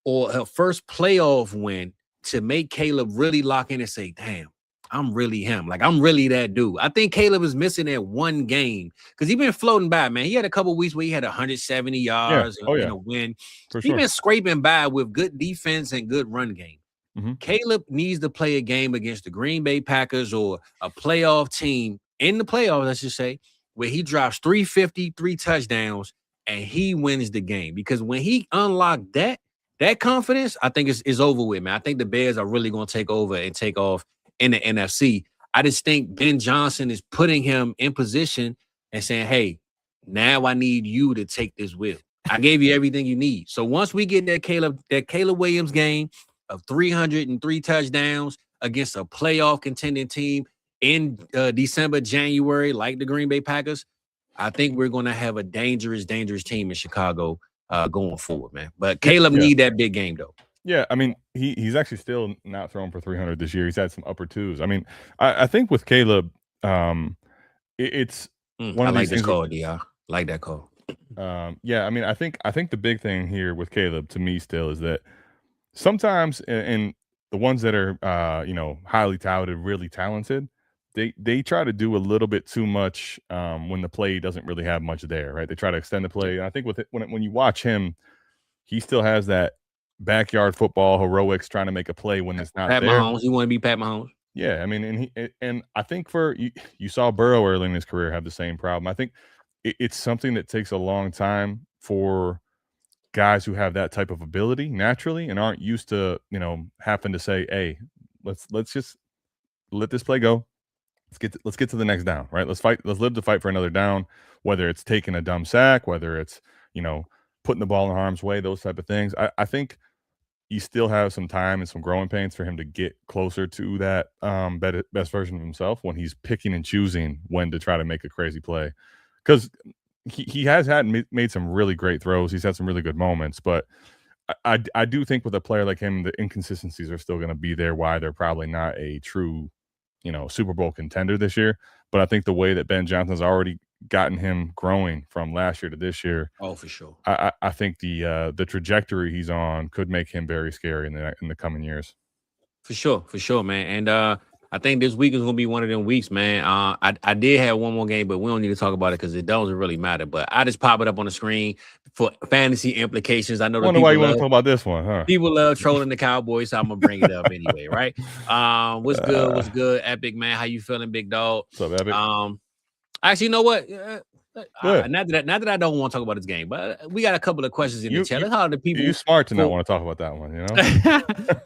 or a first playoff win to make Caleb really lock in and say, damn, I'm really him. Like, I'm really that dude. I think Caleb is missing that one game because he's been floating by, man. He had a couple of weeks where he had 170 yards and a win. He's been scraping by with good defense and good run game. Mm-hmm. Caleb needs to play a game against the Green Bay Packers or a playoff team in the playoffs, let's just say, where he drops 350, 3 touchdowns, and he wins the game. Because when he unlocked that confidence, I think is over with, man. I think the Bears are really going to take over and take off in the NFC. I just think Ben Johnson is putting him in position and saying, hey, now I need you to take this wheel. I gave you everything you need. So once we get that Caleb Williams game of 303 touchdowns against a playoff contending team in December, January, like the Green Bay Packers, I think we're going to have a dangerous team in Chicago going forward, man. But Caleb need that big game, though. Yeah, I mean, he's actually still not throwing for 300 this year. He's had some upper twos. I mean, I think with Caleb, it's one I of like these this things. call, DR. Like that call. Yeah, I mean, I think the big thing here with Caleb to me still is that sometimes, and the ones that are highly touted, really talented, they try to do a little bit too much when the play doesn't really have much there, right? They try to extend the play. And I think with it, when you watch him, he still has that backyard football heroics trying to make a play when it's not Pat there. Mahomes. You want to be Pat Mahomes? Yeah, I mean, and I think you saw Burrow early in his career have the same problem. I think it's something that takes a long time for guys who have that type of ability naturally and aren't used to having to say, hey, let's just let this play go. Let's get to the next down, right? Let's live to fight for another down, whether it's taking a dumb sack, whether it's putting the ball in harm's way, those type of things. I think you still have some time and some growing pains for him to get closer to that best version of himself when he's picking and choosing when to try to make a crazy play, because he has made some really great throws. He's had some really good moments, but I do think with a player like him, the inconsistencies are still going to be there. Why they're probably not a true, Super Bowl contender this year. But I think the way that Ben Johnson's already gotten him growing from last year to this year, oh, for sure. I think the trajectory he's on could make him very scary in the coming years. For sure, man. And I think this week is gonna be one of them weeks, man. I did have one more game, but we don't need to talk about it because it doesn't really matter. But I just pop it up on the screen for fantasy implications. I know. I wonder why you want to talk about this one, huh? People love trolling the Cowboys, so I'm gonna bring it up anyway, right? What's good? What's good, Epic man? How you feeling, big dog? What's up, Epic? Actually, you know what? Not that I don't want to talk about this game, but we got a couple of questions in the chat. Let's how the people. You're smart to not want to talk about that one,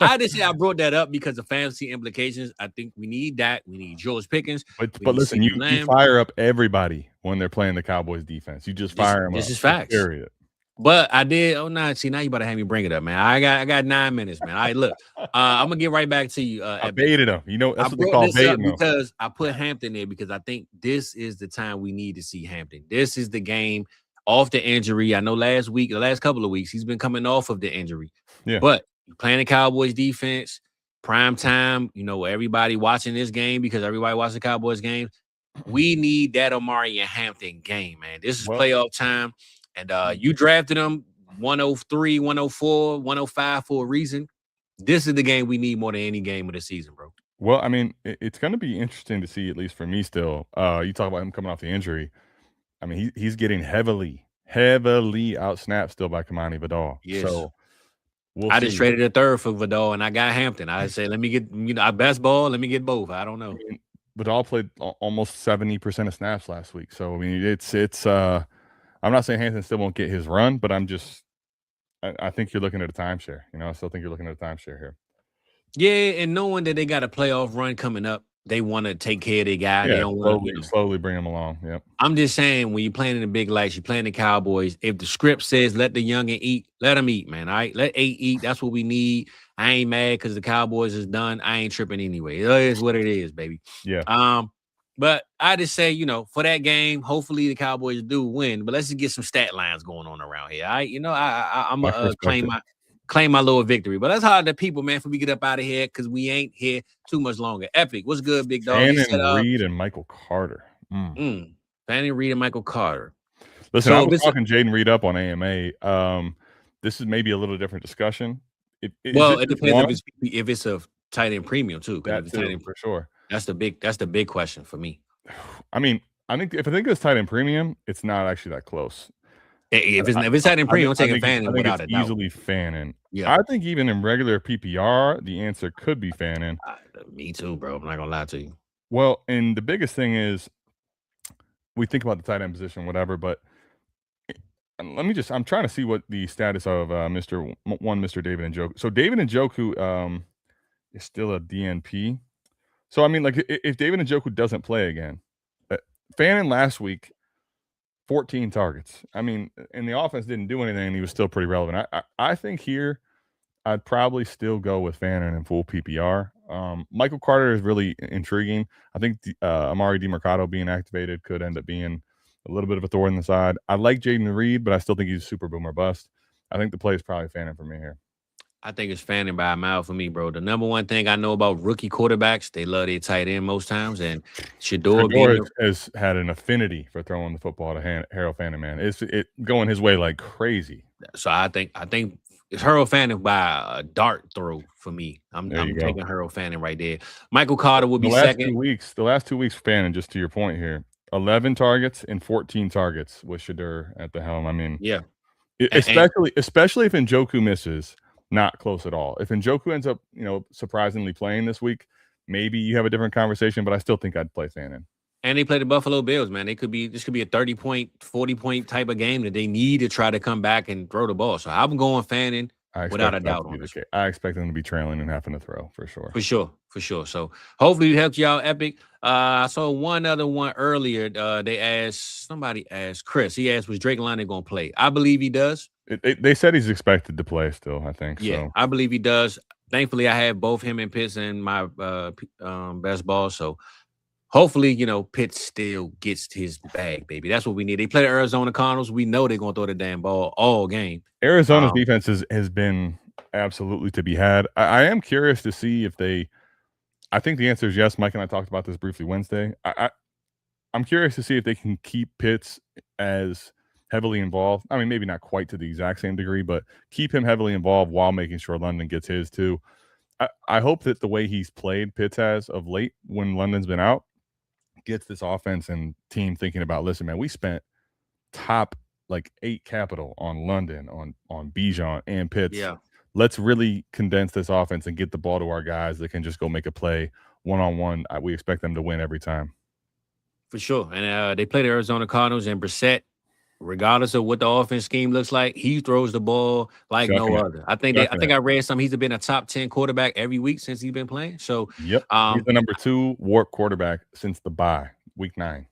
I just say I brought that up because of fantasy implications. I think we need that. We need George Pickens. But listen, you fire up everybody when they're playing the Cowboys defense. You just fire them up. This is facts. Period. But I did. Oh, no. See, now you better have me bring it up, man. I got 9 minutes, man. All right, look. I'm gonna get right back to you. I baited him. That's what they call baiting him. Because I put Hampton there because I think this is the time we need to see Hampton. This is the game off the injury. I know the last couple of weeks, he's been coming off of the injury. Yeah. But playing the Cowboys defense, prime time. Everybody watching this game because everybody watches the Cowboys game. We need that Omari and Hampton game, man. This is playoff time. And you drafted them 103, 104, 105 for a reason. This is the game we need more than any game of the season, bro. Well, I mean, it's going to be interesting to see, at least for me still. You talk about him coming off the injury. I mean, he's getting heavily out-snapped still by Kamani Vidal. Yes. So I just traded a third for Vidal, and I got Hampton. I said, let me get our best ball. Let me get both. I don't know. I mean, Vidal played almost 70% of snaps last week. So, I mean, it's I'm not saying Hampton still won't get his run, but I think you're looking at a timeshare. I still think you're looking at a timeshare here. Yeah, and knowing that they got a playoff run coming up, they want to take care of their guy. Yeah, they don't want to slowly bring him along. Yep. I'm just saying, when you're playing in the big lights, you're playing the Cowboys. If the script says let the youngin eat, let them eat, man. All right, let 8 eat. That's what we need. I ain't mad because the Cowboys is done. I ain't tripping anyway. It is what it is, baby. Yeah. But I just say, for that game, hopefully the Cowboys do win. But let's just get some stat lines going on around here. All right, I'm gonna claim my little victory. But that's hard to people, man, for we get up out of here because we ain't here too much longer. Epic, what's good, big dog? Fannin Reed and Michael Carter. Fannin Reed and Michael Carter. Listen, I was talking Jaden Reed up on AMA. This is maybe a little different discussion. It depends if it's a tight end premium too. That too, for sure. That's the big question for me. I mean, I think it's tight end premium, it's not actually that close. If it's tight end premium, I'm taking Fannin without a doubt. Easily Fannin. Yeah. I think even in regular PPR, the answer could be Fannin. Me too, bro. I'm not gonna lie to you. Well, and the biggest thing is we think about the tight end position, whatever, but I'm trying to see what the status of Mr. David Njoku. So David Njoku is still a DNP. So, I mean, like, if David Njoku doesn't play again, Fannin last week, 14 targets. I mean, and the offense didn't do anything, and he was still pretty relevant. I think here I'd probably still go with Fannin in full PPR. Michael Carter is really intriguing. I think Amari DiMercato being activated could end up being a little bit of a thorn in the side. I like Jaden Reed, but I still think he's super boomer bust. I think the play is probably Fannin for me here. I think it's Fanning by a mile for me, bro. The number one thing I know about rookie quarterbacks, they love their tight end most times, and Shador being Shador has had an affinity for throwing the football to Harold Fanning, man. It's going his way like crazy. so I think it's Harold Fanning by a dart throw for me. I'm taking Harold Fanning right there. Michael Carter will be second. The last 2 weeks, Fanning, just to your point here, 11 targets and 14 targets with Shador at the helm. I mean, yeah, especially if Njoku misses, not close at all. If Njoku ends up, surprisingly playing this week, maybe you have a different conversation, but I still think I'd play Fanning. And they play the Buffalo Bills, man. This could be a 30-point, 40-point type of game that they need to try to come back and throw the ball. So I'm going Fanning without a doubt on this. I expect them to be trailing and having to throw for sure. For sure. So hopefully it helped y'all, Epic. I saw one other one earlier. Somebody asked Chris. He asked, was Drake London going to play? I believe he does. They said he's expected to play still, I think. Yeah, so. I believe he does. Thankfully, I have both him and Pitts in my best ball. So hopefully, Pitts still gets his bag, baby. That's what we need. They play the Arizona Cardinals. We know they're going to throw the damn ball all game. Arizona's defense has been absolutely to be had. I am curious to see if I think the answer is yes. Mike and I talked about this briefly Wednesday. I'm curious to see if they can keep Pitts as heavily involved. I mean, maybe not quite to the exact same degree, but keep him heavily involved while making sure London gets his too. I hope that the way he's played, Pitts has of late when London's been out, gets this offense and team thinking about, listen, man, we spent top 8 capital on London, on Bijan and Pitts. Yeah. Let's really condense this offense and get the ball to our guys that can just go make a play one-on-one. We expect them to win every time. For sure. And they play the Arizona Cardinals, and Brissett, regardless of what the offense scheme looks like, he throws the ball like no other. I think I read something. He's been a top 10 quarterback every week since he's been playing. So yep, he's the number 2 warp quarterback since the bye, week 9.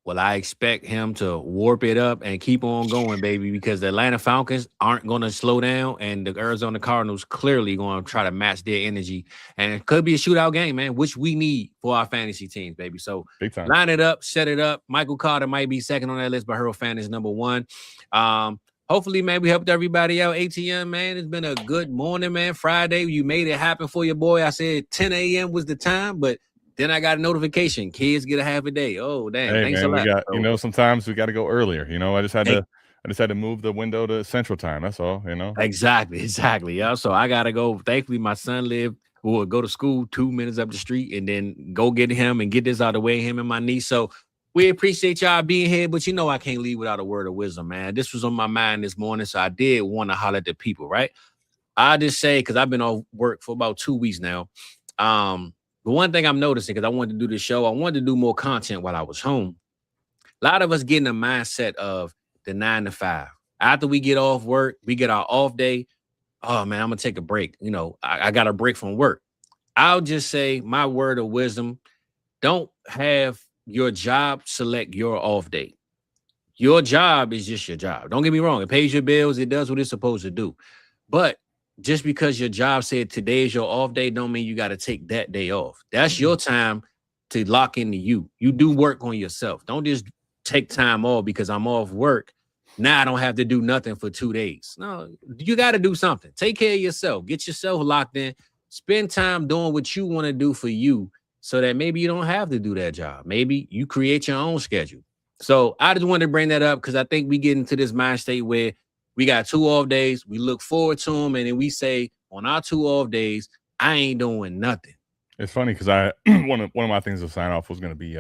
Well, I expect him to warp it up and keep on going, baby, because the Atlanta Falcons aren't going to slow down, and the Arizona Cardinals clearly going to try to match their energy. And it could be a shootout game, man, which we need for our fantasy teams, baby. So line it up, set it up. Michael Carter might be second on that list, but Harold Fanning is number 1. Hopefully, man, we helped everybody out. ATM, man, it's been a good morning, man. Friday, you made it happen for your boy. I said 10 a.m. was the time, but then I got a notification. Kids get a half a day. Oh, damn. Hey, thanks man, a lot. Sometimes we got to go earlier. I just had to move the window to Central Time. That's all, Exactly. Yeah. So I got to go. Thankfully, my son will go to school 2 minutes up the street and then go get him and get this out of the way, him and my niece. So we appreciate y'all being here, but I can't leave without a word of wisdom, man. This was on my mind this morning, so I did want to holler at the people, right? I just say, because I've been off work for about 2 weeks now. The one thing I'm noticing, because I wanted to do this show, I wanted to do more content while I was home. A lot of us get in the mindset of the 9 to 5. After we get off work, we get our off day. Oh, man, I'm going to take a break. I got a break from work. I'll just say my word of wisdom, don't have your job select your off day. Your job is just your job. Don't get me wrong. It pays your bills. It does what it's supposed to do. But just because your job said today is your off day, don't mean you got to take that day off. That's your time to lock into you. You do work on yourself. Don't just take time off because I'm off work. Now I don't have to do nothing for 2 days. No, you got to do something. Take care of yourself. Get yourself locked in. Spend time doing what you want to do for you so that maybe you don't have to do that job. Maybe you create your own schedule. So I just wanted to bring that up because I think we get into this mind state where we got 2 off days. We look forward to them. And then we say on our 2 off days, I ain't doing nothing. It's funny because one of my things to sign off was going to be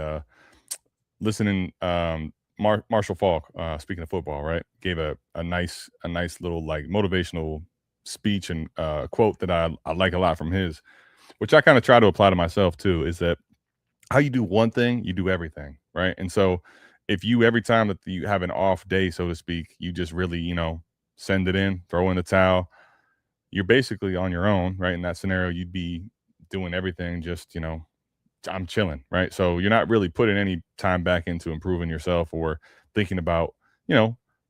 listening. Marshall Falk, speaking of football, right, gave a nice little motivational speech and quote that I like a lot from his, which I kind of try to apply to myself too, is that how you do one thing, you do everything, right? And so if you, every time that you have an off day, so to speak, you just really, send it in, throw in the towel, you're basically on your own, right? In that scenario, you'd be doing everything just, I'm chilling, right? So you're not really putting any time back into improving yourself or thinking about,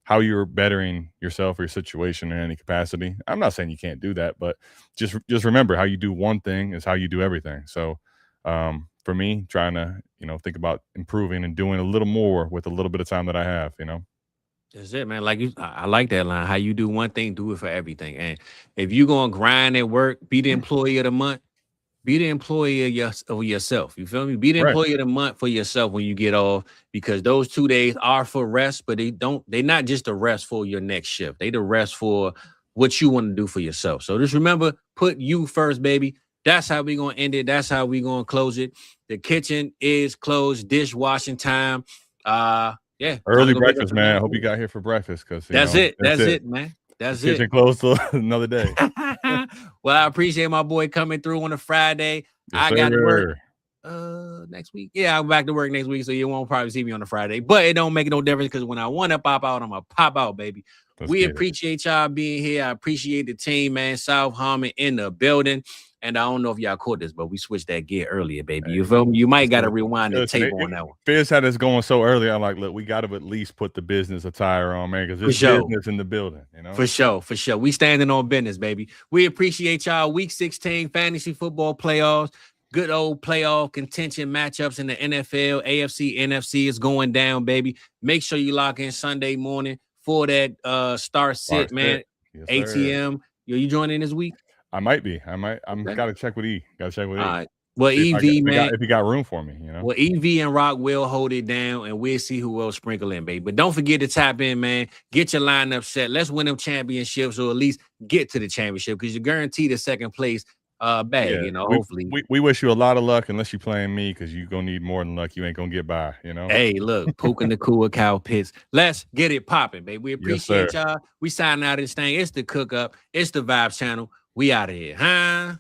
how you're bettering yourself or your situation in any capacity. I'm not saying you can't do that, but just remember how you do one thing is how you do everything. So for me, trying to, think about improving and doing a little more with a little bit of time that I have, That's it, man. Like I like that line. How you do one thing, do it for everything. And if you gonna grind at work, be the employee of the month. Be the employee of yourself. You feel me? Be the Right. employee of the month for yourself when you get off, because those 2 days are for rest, but they're not just a rest for your next shift. They the rest for what you want to do for yourself. So just remember, put you first, baby. That's how we gonna end it. That's how we gonna close it. The kitchen is closed. Dishwashing time. Yeah. Early breakfast, man. I hope you got here for breakfast because That's it. That's it, man. That's it. Kitchen closed till another day. Well, I appreciate my boy coming through on a Friday. Yes, I got to work sir. next week. Yeah, I'm back to work next week, so you won't probably see me on a Friday. But it don't make no difference because when I want to pop out, I'm gonna pop out, baby. We appreciate y'all being here. I appreciate the team, man. South Harmon in the building. And I don't know if y'all caught this, but we switched that gear earlier, baby. You feel me? You might got to rewind the tape on that one. Fizz had us going so early. I'm like, look, we got to at least put the business attire on, man, because there's business in the building, you know? For sure. We standing on business, baby. We appreciate y'all. Week 16 fantasy football playoffs. Good old playoff contention matchups in the NFL. AFC, NFC is going down, baby. Make sure you lock in Sunday morning for that start sit, man. Yes, ATM. Yo, you joining this week? I might be. I'm got to check with E. All right. Well, EV, man. If you got room for me, you know. Well, EV and Rock will hold it down, and we'll see who else sprinkle in, baby. But don't forget to tap in, man. Get your lineup set. Let's win them championships, or at least get to the championship, because you're guaranteed a second place bag, you know, hopefully. We wish you a lot of luck, unless you're playing me, because you're going to need more than luck. You ain't going to get by, you know. Hey, look, Puka, Nacua, Cow Pits. Let's get it popping, baby. We appreciate y'all. We signing out of this thing. It's the Cookup. It's the Vibes channel. We out of here, huh?